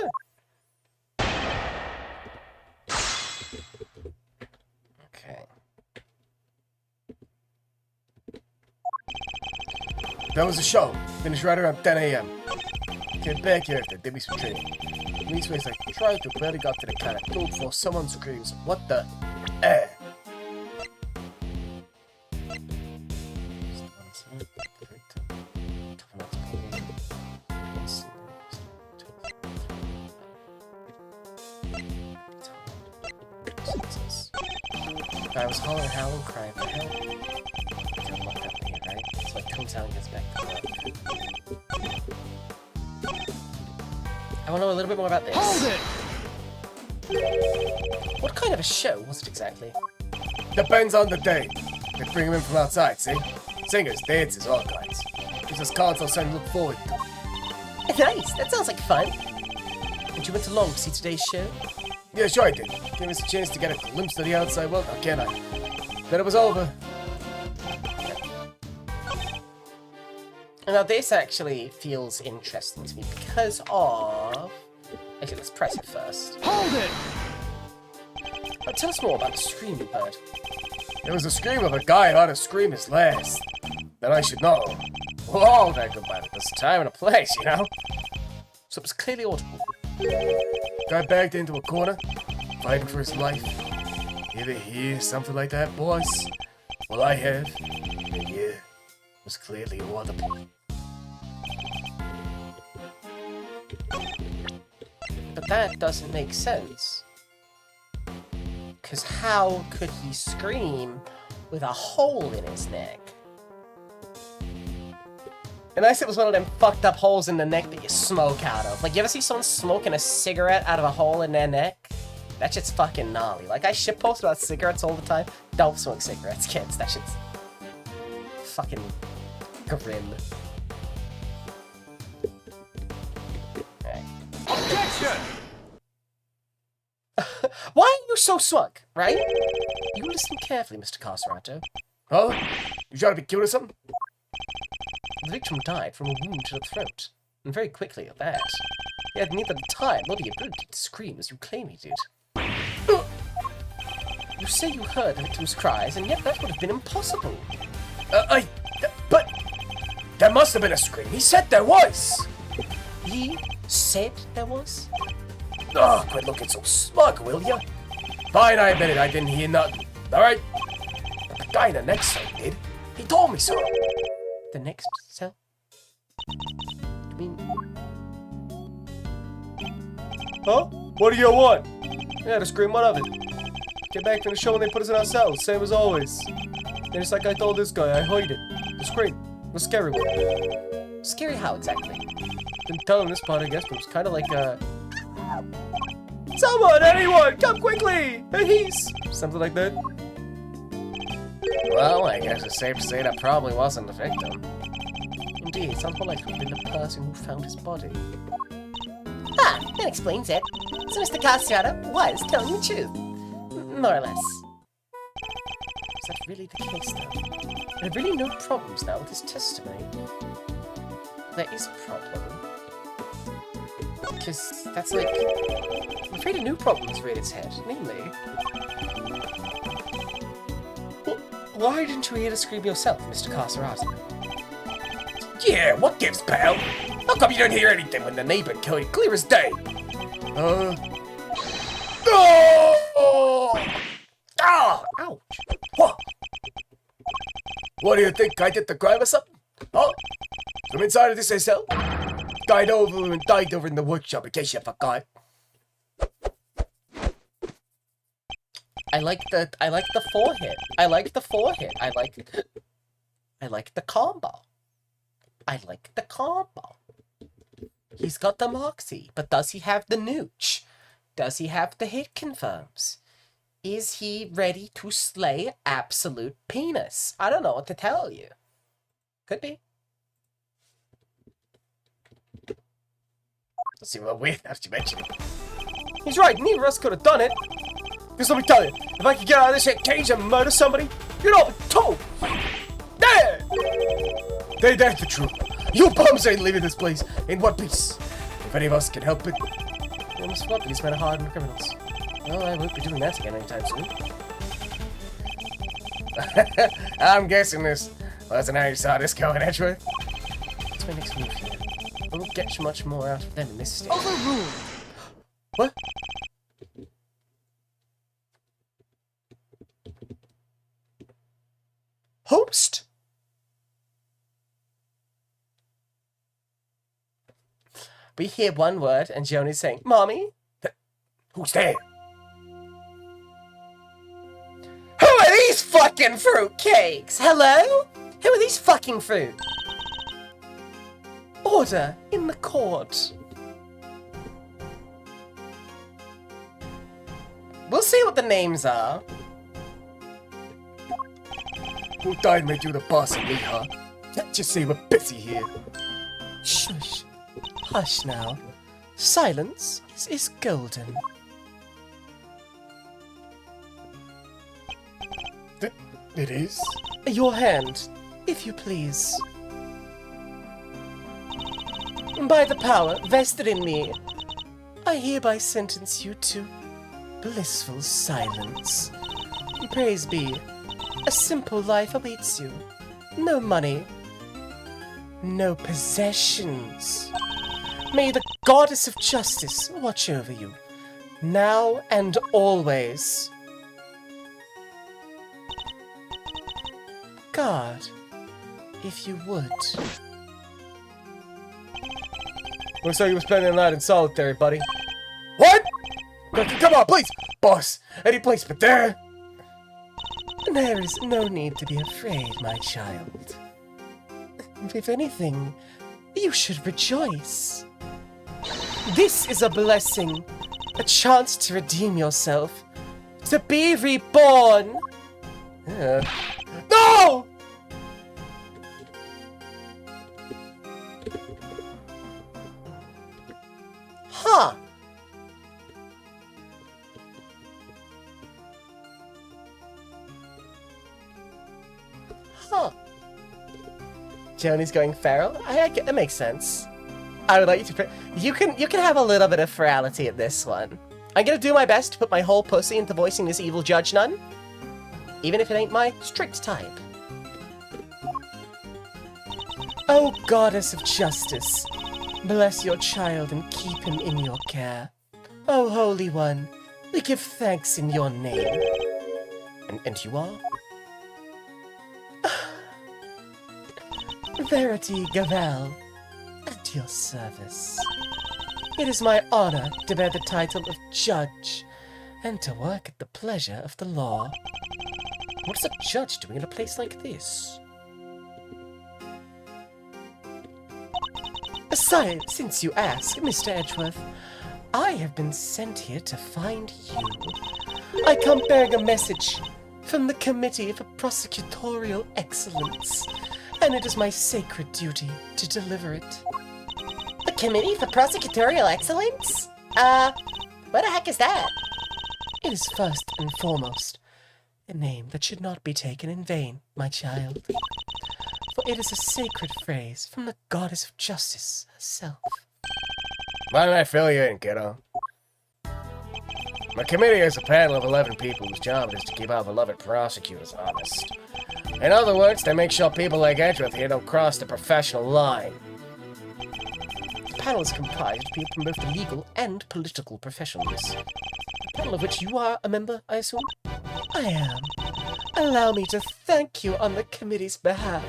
Okay. That was the show. Finished right around 10 a.m. Came back here after did me some training. These ways I tried to barely got to the kind of tool before someone screams, what the? If I was hollering, howling, crying for help, I don't want that here, right? It's like Toontown gets back to work. I want to know a little bit more about this. Hold it! What kind of a show was it exactly? Depends on the day. They bring them in from outside, see? Singers, dancers, all kinds. Gives us concerts something to look forward to. Nice, that sounds like fun. And you went along to see today's show? Yeah, sure I did. Gave us a chance to get a glimpse of the outside world, now can't I? Then it was over. Now this actually feels interesting to me because of... Actually, let's press it first. Hold it! But tell us more about the scream you heard. It was a scream of a guy who ought to scream his last. That I should know. We'll all think about it. There's a time and a place, you know? So it was clearly audible. Guy backed into a corner, fighting for his life. You ever hear something like that, boys? Well, I have. And yeah, it was clearly audible. But that doesn't make sense. Because how could he scream with a hole in his neck? Unless it was one of them fucked up holes in the neck that you smoke out of. Like, you ever see someone smoking a cigarette out of a hole in their neck? That shit's fucking gnarly. Like, I shitpost about cigarettes all the time. Don't smoke cigarettes, kids. That shit's fucking grim. Right. Objection! Why are you so smug, right? You listen carefully, Mr. Carsarato. Huh? You trying to be cute or something? The victim died from a wound to the throat, and very quickly at that. He had neither the time nor the ability to scream as you claim he did. You say you heard the victim's cries, and yet that would have been impossible. But there must have been a scream. He said there was. He said there was? Oh, quit looking so smug, will ya? Fine, I admit it. I didn't hear nothing. All right. But the guy in the next cell did. He told me so. The next cell? You mean... Huh? What do you want? Yeah, to scream, what of it? Get back from the show and they put us in our cells, same as always. And it's like I told this guy, I heard it. The scream. The scary one. Scary how exactly? Didn't tell him this part, I guess, but it was kind of like, Someone, anyone, come quickly! He's... Something like that. Well, I guess it's safe to say that probably wasn't the victim. Indeed, it sounds more like it would have been the person who found his body. Ah, that explains it. So Mr. Castiano was telling the truth. More or less. Is that really the case, though? There are really no problems now with his testimony. There is a problem. Because that's like... I'm afraid a new problem has reared its head, namely... Why didn't you hear the scream yourself, Mr. Carsarato? Yeah, what gives, pal? How come you didn't hear anything when the neighbor killed you clear as day? Oh! Ah! Ouch. What? What do you think? I did the crime or something? Huh? From inside of this cell? Died over and died over in the workshop in case you forgot. I like the forehead. I like the forehead. I like the combo. I like the combo. He's got the moxie, but does he have the nooch? Does he have the hit confirms? Is he ready to slay absolute penis? I don't know what to tell you. Could be. Let's see what weird now that you mention it. He's right, neither of us could have done it. Because let me tell you, if I could get out of this here cage and murder somebody, you'd all be told. There! That's the truth. You bums ain't leaving this place in one piece. If any of us can help it. We must swap these men hardened criminals. Well, I won't be doing that again anytime soon. I'm guessing this wasn't how you saw this going, Edgeworth. That's my next move here. I won't get much more out of them in this state. Overruled. What? Host? We hear one word and Joni's saying, Mommy? Who's there? Who are these fucking fruit cakes? Hello? Who are these fucking fruit? Order in the court. We'll see what the names are. Who died made you the boss of me, huh? Can't you see we're busy here? Shush. Hush now. Silence is golden. It is? Your hand, if you please. By the power vested in me, I hereby sentence you to blissful silence. Praise be, a simple life awaits you. No money, no possessions. May the goddess of justice watch over you, now and always. God, if you would. Looks like you were spending the night in solitary, buddy. What? Come on, please! Boss, any place but there? There is no need to be afraid, my child. If anything, you should rejoice. This is a blessing, a chance to redeem yourself, to be reborn. No! Huh. Huh. Joni's going feral? I get that makes sense. I would like you to... You can have a little bit of ferality in this one. I'm gonna do my best to put my whole pussy into voicing this evil judge nun. Even if it ain't my strict type. Oh, goddess of justice, bless your child and keep him in your care. Oh, Holy One, we give thanks in your name. And you are? Verity Gavel, at your service. It is my honor to bear the title of judge and to work at the pleasure of the law. What's a judge doing in a place like this? Aside, since you ask, Mr. Edgeworth, I have been sent here to find you. I come bearing a message from the Committee for Prosecutorial Excellence, and it is my sacred duty to deliver it. The Committee for Prosecutorial Excellence? What the heck is that? It is first and foremost a name that should not be taken in vain, my child. For it is a sacred phrase from the goddess of justice herself. Why don't I fill you in, kiddo? My committee is a panel of 11 people whose job it is to keep our beloved prosecutors honest. In other words, they make sure people like Edgeworth here don't cross the professional line. The panel is comprised of people from both the legal and political professions. A panel of which you are a member, I assume? I am. Allow me to thank you on the committee's behalf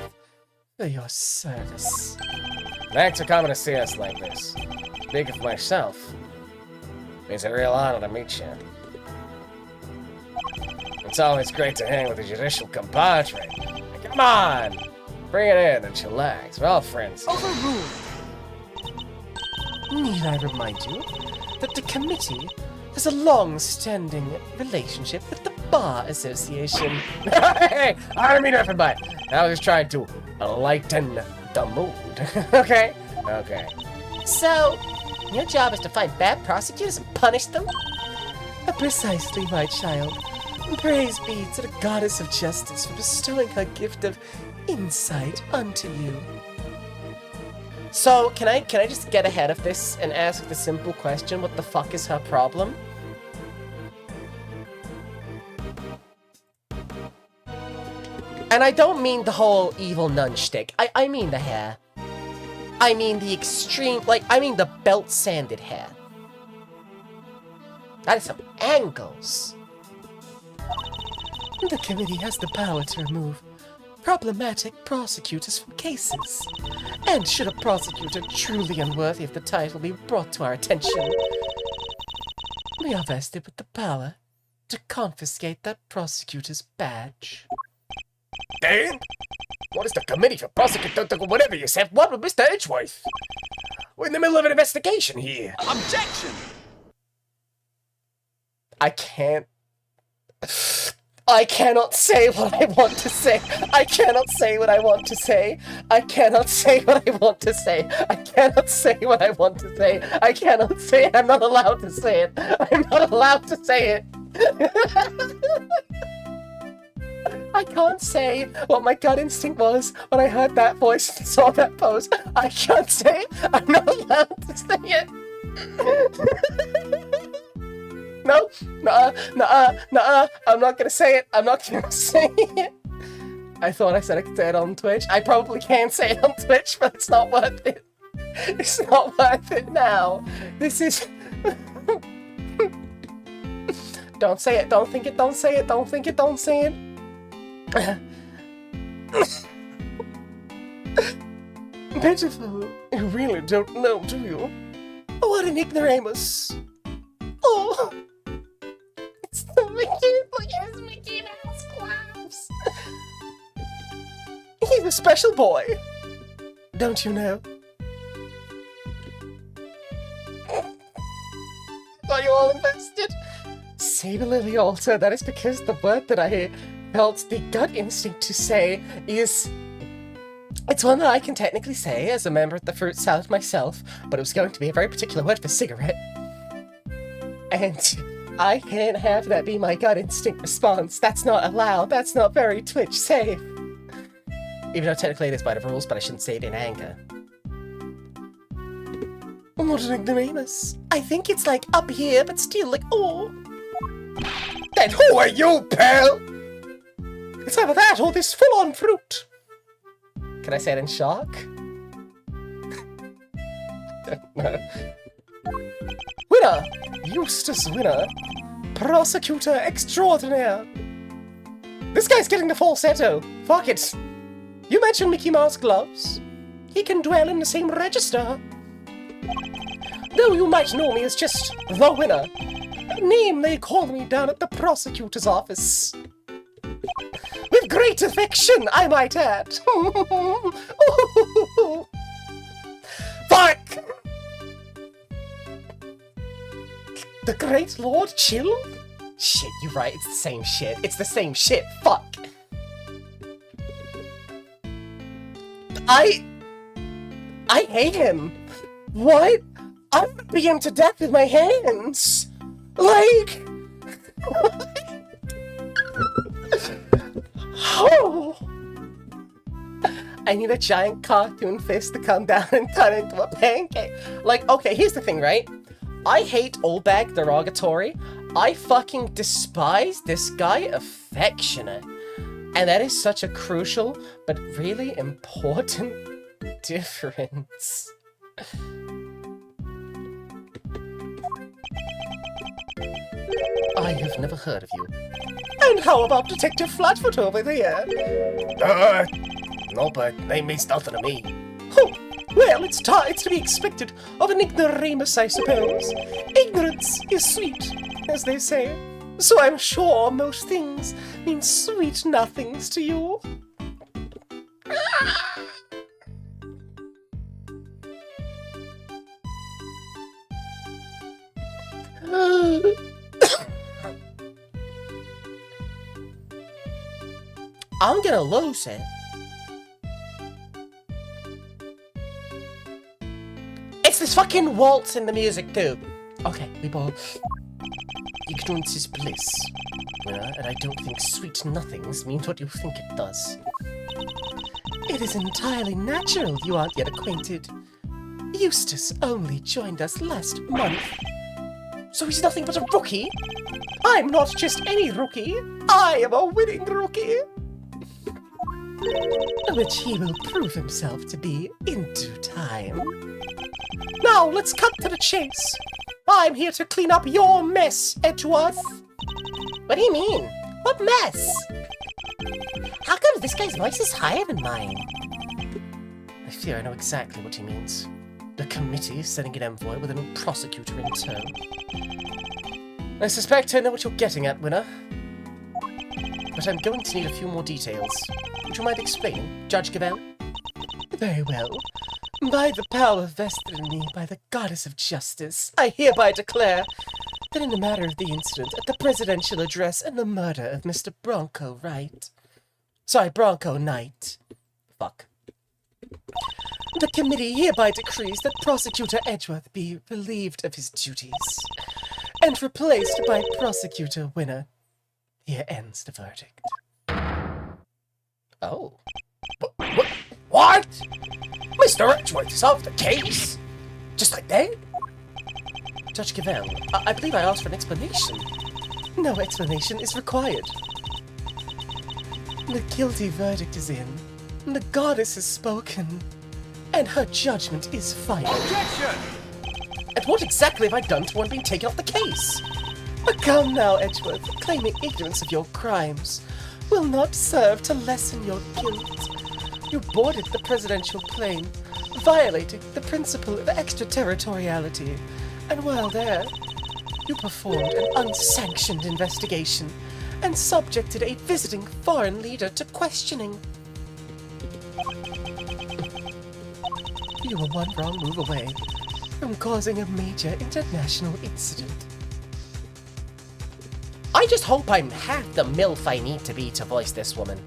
for your service. Thanks for coming to see us like this. Speaking for myself, it's a real honor to meet you. It's always great to hang with a judicial compadre. Come on! Bring it in and chillax. We're all friends. Overruled. Need I remind you that the committee has a long-standing relationship with the Bar Association? Hey, I don't mean nothing by it. I was just trying to lighten the mood. Okay? Okay. So, your job is to find bad prosecutors and punish them? Precisely, my child. Praise be to the goddess of justice for bestowing her gift of insight unto you. So, can I just get ahead of this and ask the simple question, what the fuck is her problem? And I don't mean the whole evil nun shtick. I mean the hair. I mean the extreme, I mean the belt-sanded hair. That is some angles. The committee has the power to remove problematic prosecutors from cases. And should a prosecutor truly unworthy of the title be brought to our attention, we are vested with the power to confiscate that prosecutor's badge. Dan? What is the committee for prosecutor? Whatever you said, what with Mr. Edgeworth? We're in the middle of an investigation here. Objection! I cannot say what I want to say. I cannot say what I want to say. I cannot say what I want to say. I cannot say what I want to say. I cannot say it. I'm not allowed to say it. I'm not allowed to say it. I can't say what my gut instinct was when I heard that voice and saw that pose. I can't say it. I'm not allowed to say it. No, nuh-uh, I'm not gonna say it. I'm not gonna say it. I thought I said I could say it on Twitch. I probably can say it on Twitch, but it's not worth it. It's not worth it now. This is... Don't say it, don't think it, don't say it, don't think it, don't say it. Pitiful. You really don't know, do you? What an ignoramus. Oh. It's the Mickey. Look at his Mickey Mouse gloves. He's a special boy. Don't you know? Are you all invested? Saber Lily Alter, that is because the word that I felt the gut instinct to say is... It's one that I can technically say as a member of the Fruit Salad myself, but it was going to be a very particular word for cigarette. And I can't have that be my gut instinct response. That's not allowed. That's not very Twitch safe. Even though technically it is by the rules, but I shouldn't say it in anger. What an ignoramus. I think it's like up here, but still like, oh. Then who are you, pal? It's either that or this full-on fruit. Can I say it in shock? No. Winner! Eustace Winner! Prosecutor extraordinaire! This guy's getting the falsetto! Fuck it! You mentioned Mickey Mouse gloves. He can dwell in the same register. Though you might know me as just the Winner. A name they call me down at the prosecutor's office. With great affection, I might add. Fuck! The great Lord Chill? Shit, you're right, it's the same shit. It's the same shit, fuck. I hate him. What? I would beat him to death with my hands. Like... Oh. I need a giant cartoon fist to come down and turn into a pancake. Like, okay, here's the thing, right? I hate old bag derogatory. I fucking despise this guy affectionate. And that is such a crucial but really important difference. I have never heard of you. And how about Detective Flatfoot over there? No, but name means nothing to me. Oh, well, it's to be expected of an ignoramus, I suppose. Ignorance is sweet, as they say. So I'm sure most things mean sweet nothings to you. I'm gonna lose it. It's this fucking waltz in the music too. Okay, we both. Ignorance is bliss. And I don't think sweet nothings means what you think it does. It is entirely natural you aren't yet acquainted. Eustace only joined us last month. So he's nothing but a rookie? I'm not just any rookie. I am a winning rookie. Which he will prove himself to be in due time. Now, let's cut to the chase. I'm here to clean up your mess, Edgeworth. What do you mean? What mess? How come this guy's voice is higher than mine? I fear I know exactly what he means. The committee is sending an envoy with a new prosecutor in tow. I suspect I know what you're getting at, Winner. But I'm going to need a few more details. Would you mind explaining, Judge Gavelle? Very well. By the power vested in me by the goddess of justice, I hereby declare that in the matter of the incident at the presidential address and the murder of Mr. Bronco Bronco Knight. Fuck. The committee hereby decrees that Prosecutor Edgeworth be relieved of his duties and replaced by Prosecutor Winner. Here ends the verdict. Oh. What? Mr. Edgeworth is off the case? Just like that? Judge Gavelle, I believe I asked for an explanation. No explanation is required. The guilty verdict is in. The goddess has spoken. And her judgment is final. Objection! And what exactly have I done to one being taken off the case? Come now, Edgeworth. Claiming ignorance of your crimes will not serve to lessen your guilt. You boarded the presidential plane, violating the principle of extraterritoriality. And while there, you performed an unsanctioned investigation and subjected a visiting foreign leader to questioning. You were one wrong move away from causing a major international incident. I just hope I'm half the MILF I need to be to voice this woman.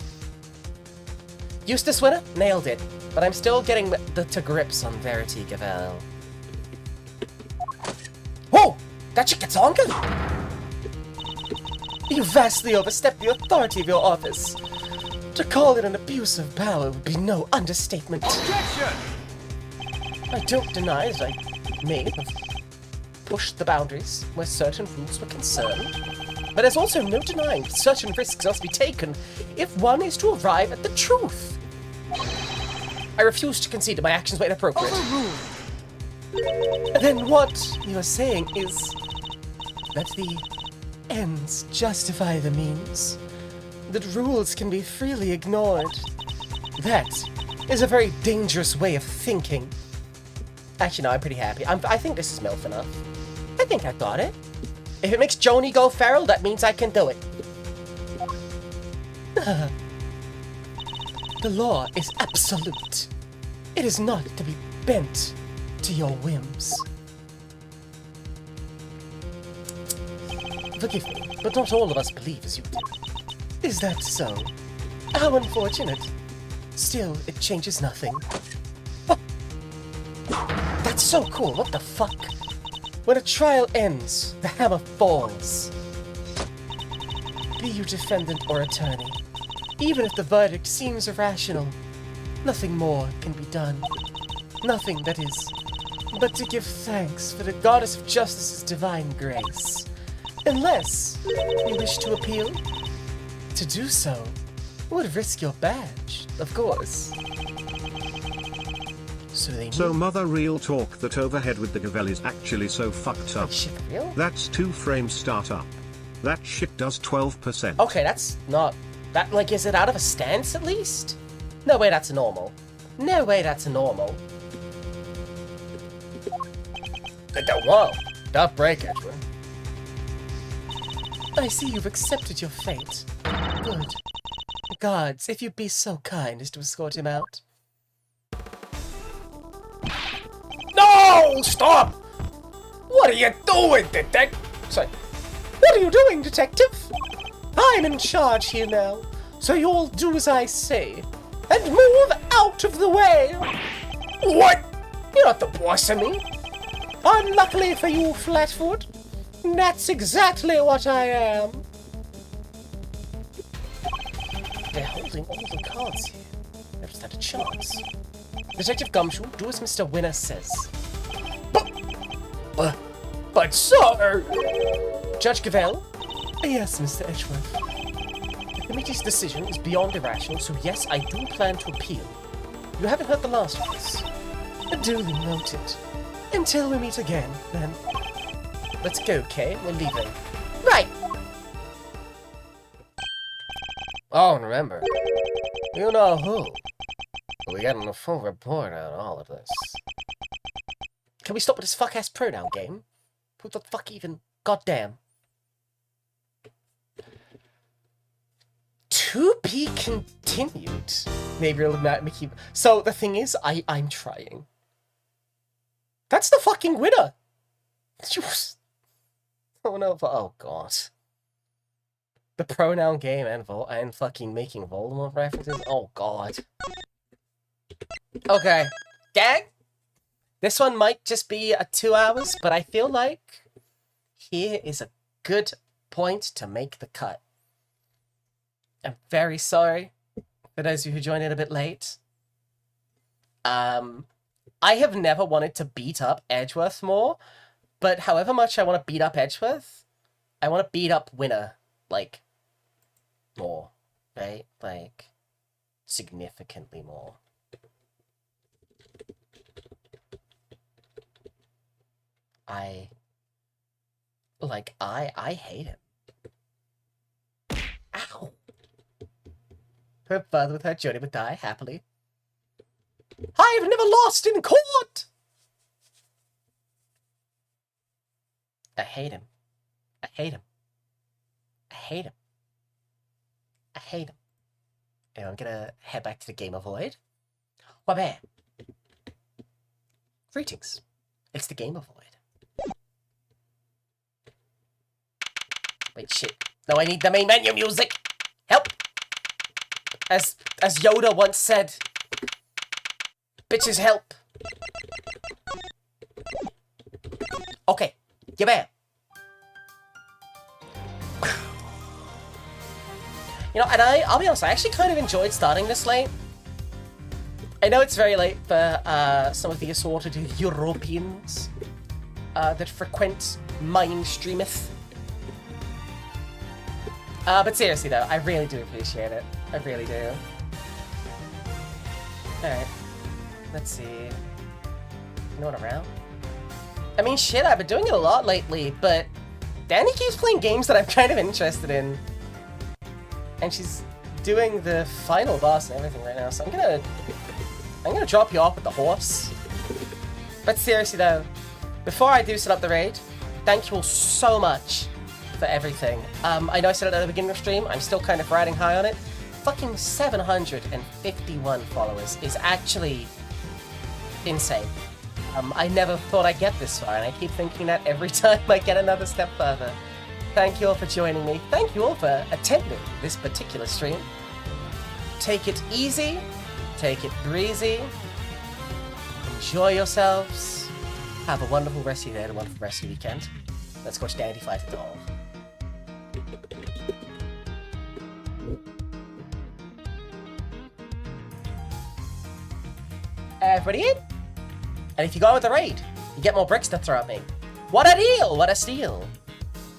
Eustace Winner? Nailed it. But I'm still getting to grips on Verity Gavelle. Whoa! That chick gets on good! You vastly overstepped the authority of your office. To call it an abuse of power would be no understatement. Objection! I don't deny that I may have pushed the boundaries where certain rules were concerned. But there's also no denying that certain risks must be taken if one is to arrive at the truth. I refuse to concede that my actions were inappropriate. Then what you are saying is that the ends justify the means, that rules can be freely ignored. That is a very dangerous way of thinking. Actually, no, I'm pretty happy. I think this is MILF enough. I think I got it. If it makes Joni go feral, that means I can do it. The law is absolute. It is not to be bent to your whims. Forgive me, but not all of us believe as you do. Is that so? How unfortunate. Still, it changes nothing. Oh. That's so cool, what the fuck? When a trial ends, the hammer falls. Be you defendant or attorney, even if the verdict seems irrational, nothing more can be done. Nothing, that is, but to give thanks for the goddess of justice's divine grace. Unless you wish to appeal. To do so would risk your badge, of course. So Mother, real talk, that overhead with the Gavelle is actually so fucked up. Shit, real? That's 2 frames startup. That shit does 12%. Okay, that's not... That, like, is it out of a stance at least? No way that's normal. No way that's normal. Whoa! Don't break it. I see you've accepted your fate. Good. guards, if you'd be so kind as to escort him out. No! Stop! What are you doing, detective? Sorry. What are you doing, detective? I'm in charge here now, so you'll do as I say. And move out of the way! What? You're not the boss of me. Unluckily for you, Flatfoot, that's exactly what I am. They're holding all the cards here. Never just had a chance. Detective Gumshoe, do as Mr. Winner says. But sir... Judge Gavelle? Yes, Mr. Edgeworth. The committee's decision is beyond irrational, so yes, I do plan to appeal. You haven't heard the last of this. Duly noted. Until we meet again, then. Let's go, Kay. We're leaving. Right! Oh, and remember, you know who. We're getting a full report on all of this. Can we stop with this fuck-ass pronoun game? Who the fuck even? Goddamn. To be continued. Maybe it'll make you... So, the thing is, I'm trying. That's the fucking winner! Oh no, oh god. The pronoun game and fucking making Voldemort references? Oh god. Okay. Gang? This one might just be 2 hours, but I feel like here is a good point to make the cut. I'm very sorry for those of you who joined in a bit late. I have never wanted to beat up Edgeworth more, but however much I want to beat up Edgeworth, I want to beat up Winner, like, more, right? Like, significantly more. I hate him. Ow! Her father with her journey would die happily. I have never lost in court! I hate him. I hate him. I hate him. I hate him. And I'm gonna head back to the Game of Void. Well, man. Greetings. It's the Game of Void. Wait, shit. No, I need the main menu music. Help! As Yoda once said, bitches help. Okay, you bet. You know, and I'll be honest, I actually kind of enjoyed starting this late. I know it's very late for some of the assorted Europeans that frequent mainstreameth. But seriously though, I really do appreciate it. I really do. Alright. Let's see. Anyone around? I mean, shit, I've been doing it a lot lately, but Danny keeps playing games that I'm kind of interested in. And she's doing the final boss and everything right now, so I'm gonna drop you off with the horse. But seriously though, before I do set up the raid, thank you all so much for everything. I know I said it at the beginning of the stream, I'm still kind of riding high on it. Fucking 751 followers is actually insane. I never thought I'd get this far, and I keep thinking that every time I get another step further. Thank you all for joining me. Thank you all for attending this particular stream. Take it easy. Take it breezy. Enjoy yourselves. Have a wonderful rest of your day and a wonderful rest of your weekend. Let's watch Dandy fight a doll. Everybody in? And if you go with the raid, you get more bricks to throw at me. What a deal! What a steal!